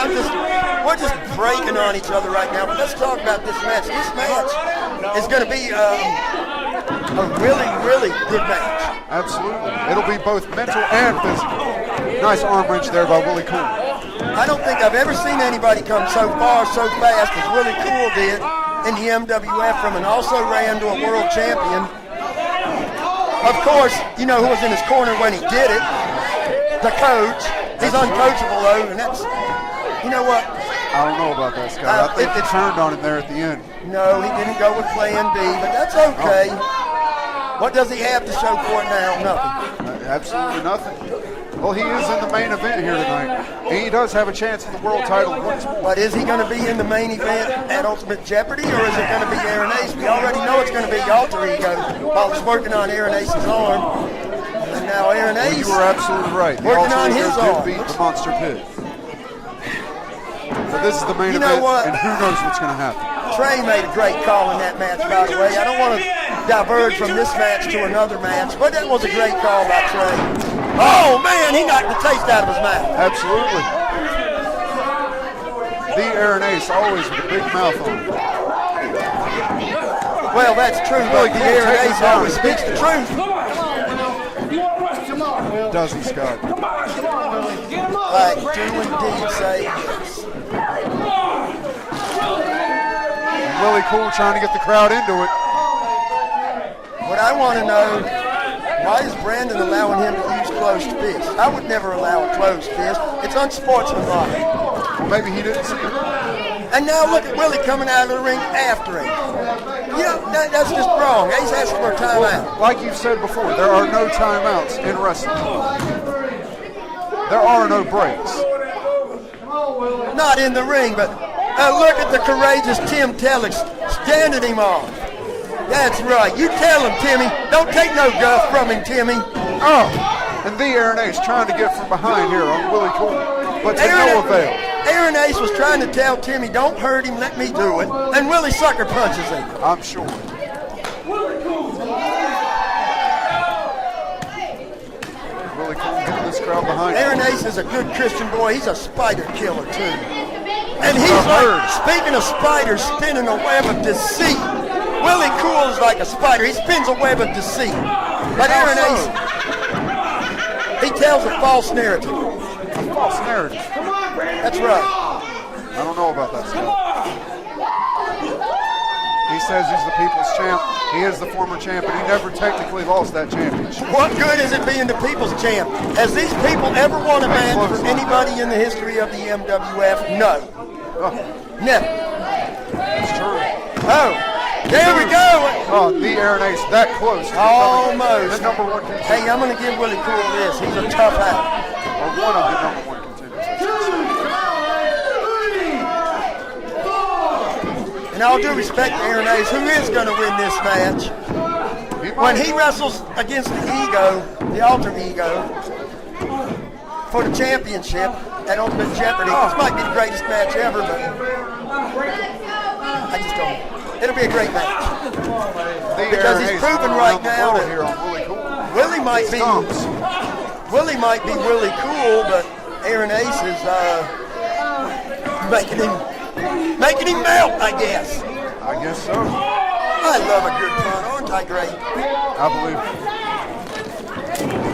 We're just breaking on each other right now. But let's talk about this match. This match is going to be a really, really good match. Absolutely. It'll be both mental and physical. Nice arm wrench there by Willie Cool. I don't think I've ever seen anybody come so far, so fast as Willie Cool did in the MWF from an also ran to a world champion. Of course, you know who was in his corner when he did it? The coach. He's uncoachable though, and that's, you know what? I don't know about that, Scott. I think he turned on him there at the end. No, he didn't go with plan B, but that's okay. What does he have to show for it now? Nothing. Absolutely nothing. Well, he is in the main event here tonight. He does have a chance at the world title once more. But is he going to be in the main event at Ultimate Jeopardy, or is it going to be Aaron Ace? We already know it's going to be Alter Ego while he's working on Aaron Ace's arm. And now Aaron Ace. You were absolutely right. The working Alter on Ego his did arm. beat the Monster Pit. But this is the main You know event, what? and who knows what's going to happen. Trey made a great call in that match, by the way. I don't want to diverge from this match to another match, but that was a great call by Trey. Oh, man, he knocked the taste out of his mouth. Absolutely. The Aaron Ace, always with a big mouth on. Well, that's true, but Pierre and Ace always speaks the truth. Doesn't Scott? I do indeed say yes. Willie Cool trying to get the crowd into it. What I want to know, why is Brandon allowing him to use closed fists? I would never allow a closed fist. It's unsportsmanlike. Well, maybe he didn't see it. And now look at Willie coming out of the ring after him. You know, that's just wrong. Ace asking for a timeout. Like you've said before, there are no timeouts in wrestling. There are no breaks. Not in the ring, but look at the courageous Tim Tellick standing him off. That's right. You tell him, Timmy. Don't take no guff from him, Timmy. Oh, and the Aaron Ace trying to get from behind here on Willie Cool, but to no avail. Aaron Ace was trying to tell Timmy, don't hurt him, let me do it. And Willie sucker punches him. I'm sure. Willie Cool getting this crowd behind him. Aaron Ace is a good Christian boy. He's a spider killer, too. And he's like, speaking of spiders, spinning a web of deceit. Willie Cool is like a spider. He spins a web of deceit. But Aaron Ace, he tells a false narrative. A false narrative. That's right. I don't know about that stuff. He says he's the people's champ. He is the former champ, but he never technically lost that championship. What good is it being the people's champ? Has these people ever won a match for anybody in the history of the MWF? No. Never. It's true. Oh, there we go. Oh, the Aaron Ace, that close. Almost. The number one contender. Hey, I'm going to give Willie Cool this. He's a tough out. Or one of the number one contenders. And all due respect to Aaron Ace, who is going to win this match? When he wrestles against the ego, the alter ego, for the championship at Ultimate Jeopardy, this might be the greatest match ever, but I just don't. It'll be a great match. Because he's proven right now that Willie might be Willie Cool, but Aaron Ace is making him melt, I guess. I guess so. I love a good fun, aren't I great? I believe it.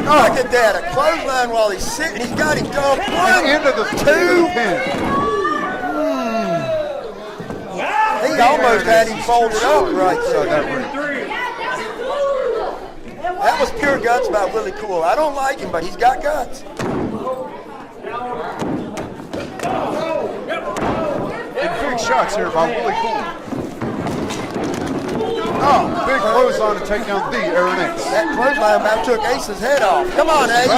Look at that, a clothesline while he's sitting. He's got him dumped. One, into the two. pin. He almost had him folded up right there. That was pure guts by Willie Cool. I don't like him, but he's got guts. And big shots here by Willie Cool. Oh, big clothesline to take down the Aaron Ace. That clothesline about took Ace's head off. Come on, Ace.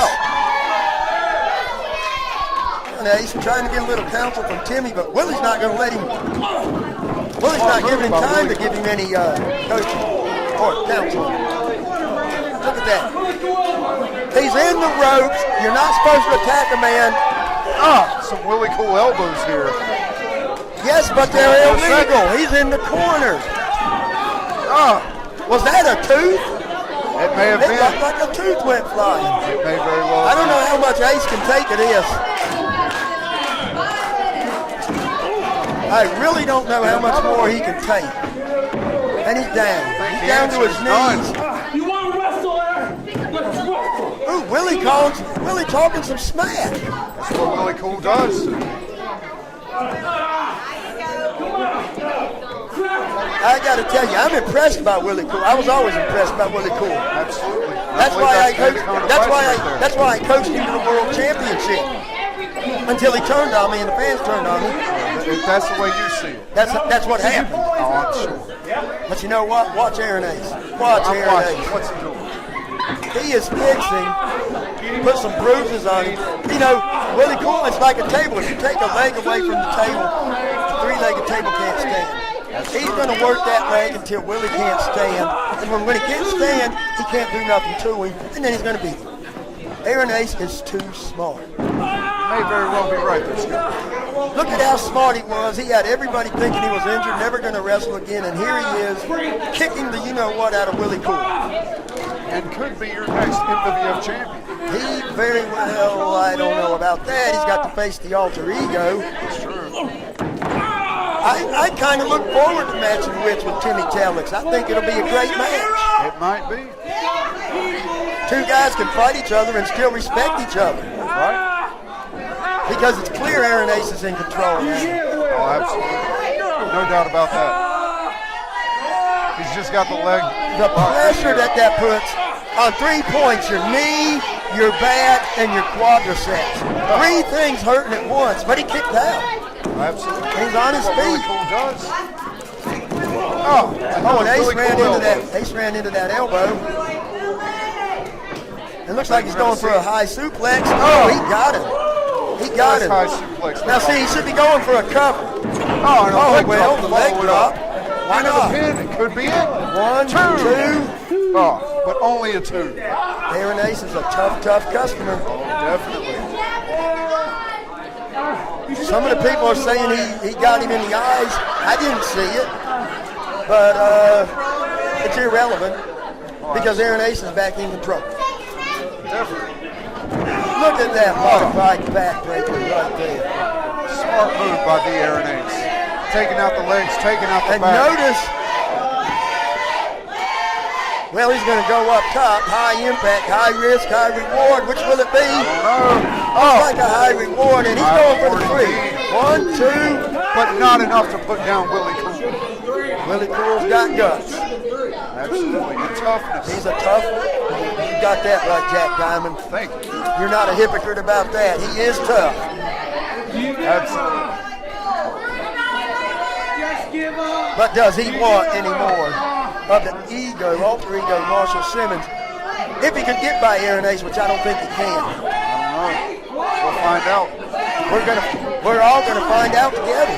And Ace trying to get a little counsel from Timmy, but Willie's not going to let him. Willie's not giving him time to give him any coaching or counsel. Look at that. He's in the ropes. You're not supposed to attack a man. Some Willie Cool elbows here. Yes, but they're illegal. He's in the corner. Was that a tooth? It may have It been. looked like a tooth went flying. It may very well I don't know how much Ace can take of this. I really don't know how much more he can take. And he's down. He's down to his knees. You want to wrestle there? Let's wrestle. Ooh, Willie talking some smack. That's what Willie Cool does. I got to tell you, I'm impressed by Willie Cool. I was always impressed by Willie Cool. Absolutely. That's why I coached him to the World Championship. Until he turned on me and the fans turned on me. If that's the way you see it. That's what happened. Oh, I'm sure. But you know what? Watch Aaron Ace. Watch I'm Aaron watching. Ace. What's he doing? He is fixing. Put some bruises on him. You know, Willie Cool, it's like a table. If you take a leg away from the table, the three-legged table can't stand. He's going to work that leg until Willie can't stand. And when he can't stand, he can't do nothing to him. And then he's going to beat him. Aaron Ace is too smart. May very well be right this guy. Look at how smart he was. He had everybody thinking he was injured, never going to wrestle again. And here he is, kicking the you-know-what out of Willie Cool. And could be your next MWF champion. He very well, I don't know about that. He's got to face the alter ego. That's true. I I kind of look forward to matching wits with Timmy Talix. I think it'll be a great match. It might be. Two guys can fight each other and still respect each other. Right? Because it's clear Aaron Ace is in control now. Oh, absolutely. No doubt about that. He's just got the leg. The pressure that puts on 3 points, your knee, your back, and your quadriceps. 3 things hurting at once, but he kicked out. Absolutely. He's on his What really feet. cool does. And Ace ran into that elbow. It looks like he's going for a high suplex. Oh, he got him. He got him. High suplex. Now see, he should be going for a cover. Oh, Oh, well, the leg drop. Why not? Pin. It could be it. 1, 2. Oh, but only a 2. Aaron Ace is a tough customer. Definitely. Some of the people are saying he got him in the eyes. I didn't see it. But it's irrelevant because Aaron Ace is back in control. Definitely. Look at that modified backbreaker right there. Smart move by the Aaron Ace. Taking out the legs, taking out the And back. notice, well, he's going to go up top. High impact, high risk, high reward. Which will it be? Looks like a high reward, and he's going for the 3. 1, 2. But not enough to put down Willie Cool. Willie Cool's got guts. Absolutely. And toughness. He's a tough. You got that right, Jack Diamond. Thank you. You're not a hypocrite about that. He is tough. Absolutely. But does he want any more of the ego, alter ego, Marshall Simmons? If he could get by Aaron Ace, which I don't think he can. I don't know. We'll find out. We're all gonna find out together.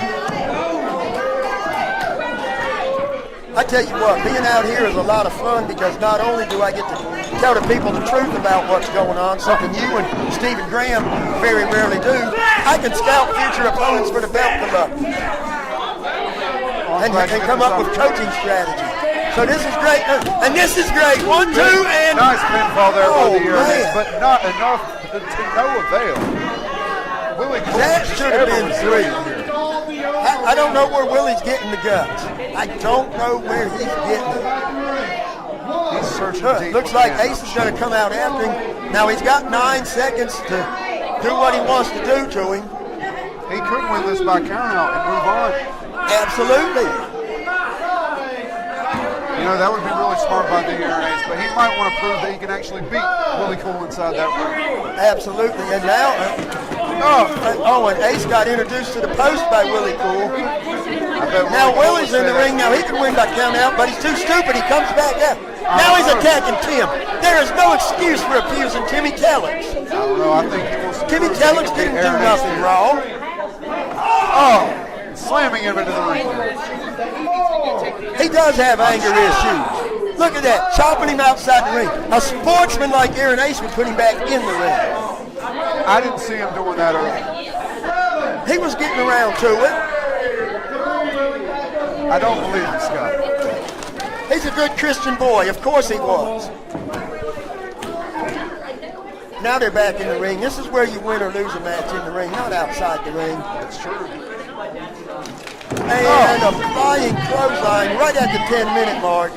I tell you what, being out here is a lot of fun because not only do I get to tell the people the truth about what's going on, something you and Stephen Graham very rarely do, I can scout future opponents for the belt club. And you can come up with coaching strategy. So this is great, and this is great. 1, 2, and nice pinfall there by the Aaron Ace, man. but not enough to no avail. Willie Cool That should have been 3. I don't know where Willie's getting the guts. I don't know where he's getting it. He's searching deep. Looks like Ace is going to come out after him. Now he's got 9 seconds to do what he wants to do to him. He could win this by countout and move on. Absolutely. You know, that would be really smart by the Aaron Ace, but he might want to prove that he can actually beat Willie Cool inside that ring. Absolutely. And now, and Ace got introduced to the post by Willie Cool. Now Willie's in the ring. Now he can win by count out, but he's too stupid. He comes back out. Now he's attacking Tim. There is no excuse for abusing Timmy Talix. I don't know. I think he wants to Timmy prove that he Talix can didn't beat do Aaron Ace nothing here. wrong. Slamming him into the ring. He does have anger issues. Look at that, chopping him outside the ring. A sportsman like Aaron Ace would put him back in the ring. I didn't see him doing that earlier. He was getting around to it. I don't believe this guy. He's a good Christian boy. Of course he was. Now they're back in the ring. This is where you win or lose a match in the ring, not outside the ring. That's true. And a flying clothesline right at the 10-minute mark.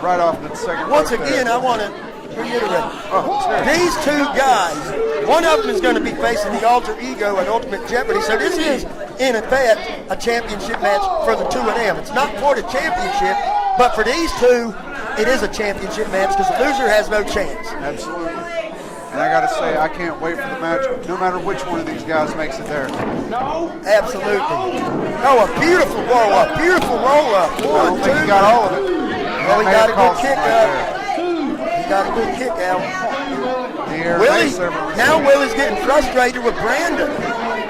Right off the second. Once rope again, there. I want to reiterate. Sure. These 2 guys, one of them is going to be facing the alter ego at Ultimate Jeopardy. So this is, in effect, a championship match for the 2 of them. It's not for the championship, but for these 2, it is a championship match because the loser has no chance. Absolutely. And I got to say, I can't wait for the match, no matter which one of these guys makes it there. Absolutely. Oh, a beautiful roll-up. Beautiful roll-up. I don't 1, 2. think he got all of it. Well, he got a good kick out. He got a good kick out. Willie, now Willie's getting frustrated with Brandon.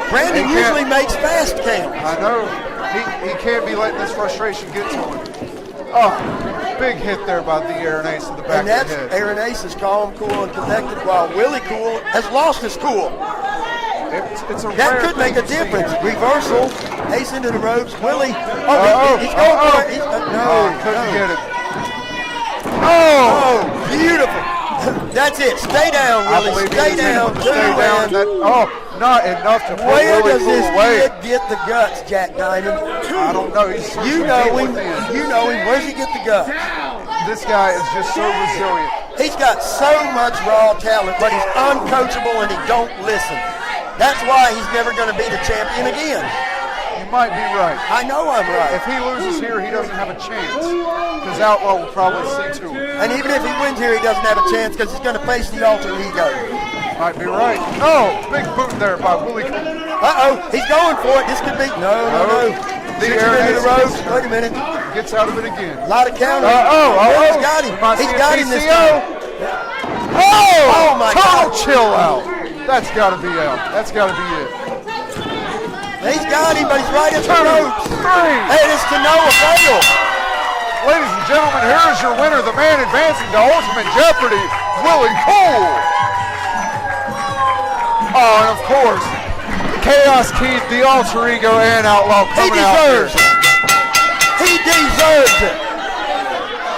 Brandon usually makes fast counts. I know. He can't be letting this frustration get to him. Big hit there by the Aaron Ace to the back And that's of the head. Aaron Ace is calm, cool, and collected, while Willie Cool has lost his cool. It's a That rare could make a thing to see. difference. Reversal, Ace into the ropes. Willie, he's going for it. Couldn't get it. Beautiful. That's it. Stay down, I Willie. believe Stay he was down. able to stay down. not enough to put Where Willie does Cool this away. kid get the guts, Jack Diamond? I don't know. He's You know him. You know him. Where's he get the guts? This guy is just so resilient. He's got so much raw talent, but he's uncoachable and he don't listen. That's why he's never going to be the champion again. You might be right. I know I'm right. If he loses here, he doesn't have a chance. Because Outlaw will probably see to it. And even if he wins here, he doesn't have a chance because he's going to face the alter ego. Might be right. Oh, big boot there by Willie Cool. Uh-oh, he's going for it. This could be... No. The Sits air into the Rhodes. Wait a minute. Gets out of it again. A lot of counters. He's got him. He's got him this TCO. time. Oh, my total God. chill out. That's got to be out. That's got to be it. He's got him, but he's right at the 2, ropes. 3. Hey, it is to no avail. Ladies and gentlemen, here is your winner, the man advancing to Ultimate Jeopardy, Willie Cool. Oh, and of course, Chaos Keith, the alter ego, and Outlaw coming out here. He deserves it.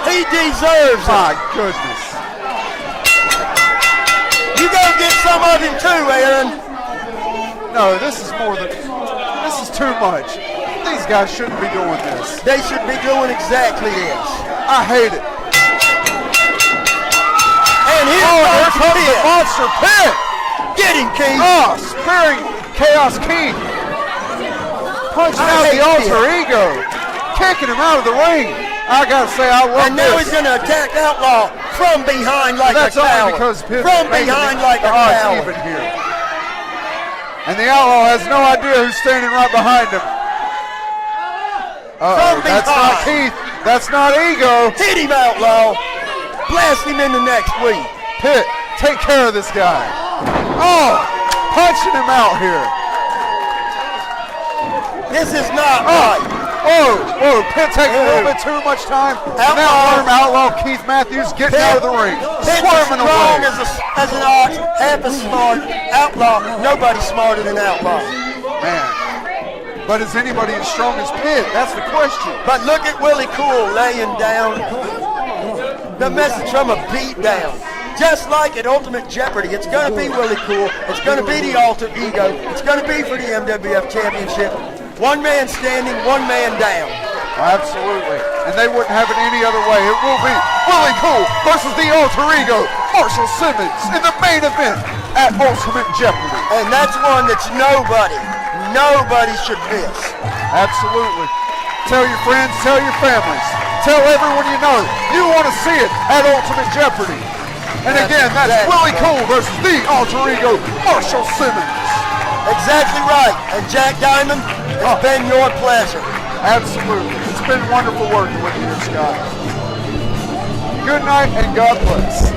He deserves it. My goodness. You gonna get some of him too, Aaron. No, this is more than, this is too much. These guys shouldn't be doing this. They should be doing exactly this. I hate it. And here comes the Pit. Monster Pit. Get him, Keith. Oh, spearing Chaos Keith. Punching out the alter ego. Kicking him out of the ring. I gotta say, I love And now this. he's gonna attack Outlaw from behind like That's a coward. only because Pitt From is making behind the like a odds coward. even here. And the Outlaw has no idea who's standing right behind him. From That's not behind. Keith. That's not Ego. Hit him, Outlaw. Blast him in the next week. Pitt, take care of this guy. Oh, punching him out here. This is not right. Whoa, Pitt taking a little bit too much time. And now Arm Outlaw Keith Matthews getting out of the ring. Pitt's Squirming strong away. as an ox, half as smart. Outlaw, nobody's smarter than Outlaw. Man. But is anybody as strong as Pitt? That's the question. But look at Willie Cool laying down. The message from a beatdown. Just like at Ultimate Jeopardy, it's going to be Willie Cool. It's going to be the alter ego. It's going to be for the MWF Championship. One man standing, one man down. Absolutely. And they wouldn't have it any other way. It will be Willie Cool versus the alter ego, Marshall Simmons, in the main event at Ultimate Jeopardy. And that's one that nobody should miss. Absolutely. Tell your friends, tell your families, tell everyone you know. You want to see it at Ultimate Jeopardy. And again, that's Willie Cool versus the alter ego, Marshall Simmons. Exactly right. And Jack Diamond, it's been your pleasure. Absolutely. It's been wonderful working with you, Scott. Good night and God bless.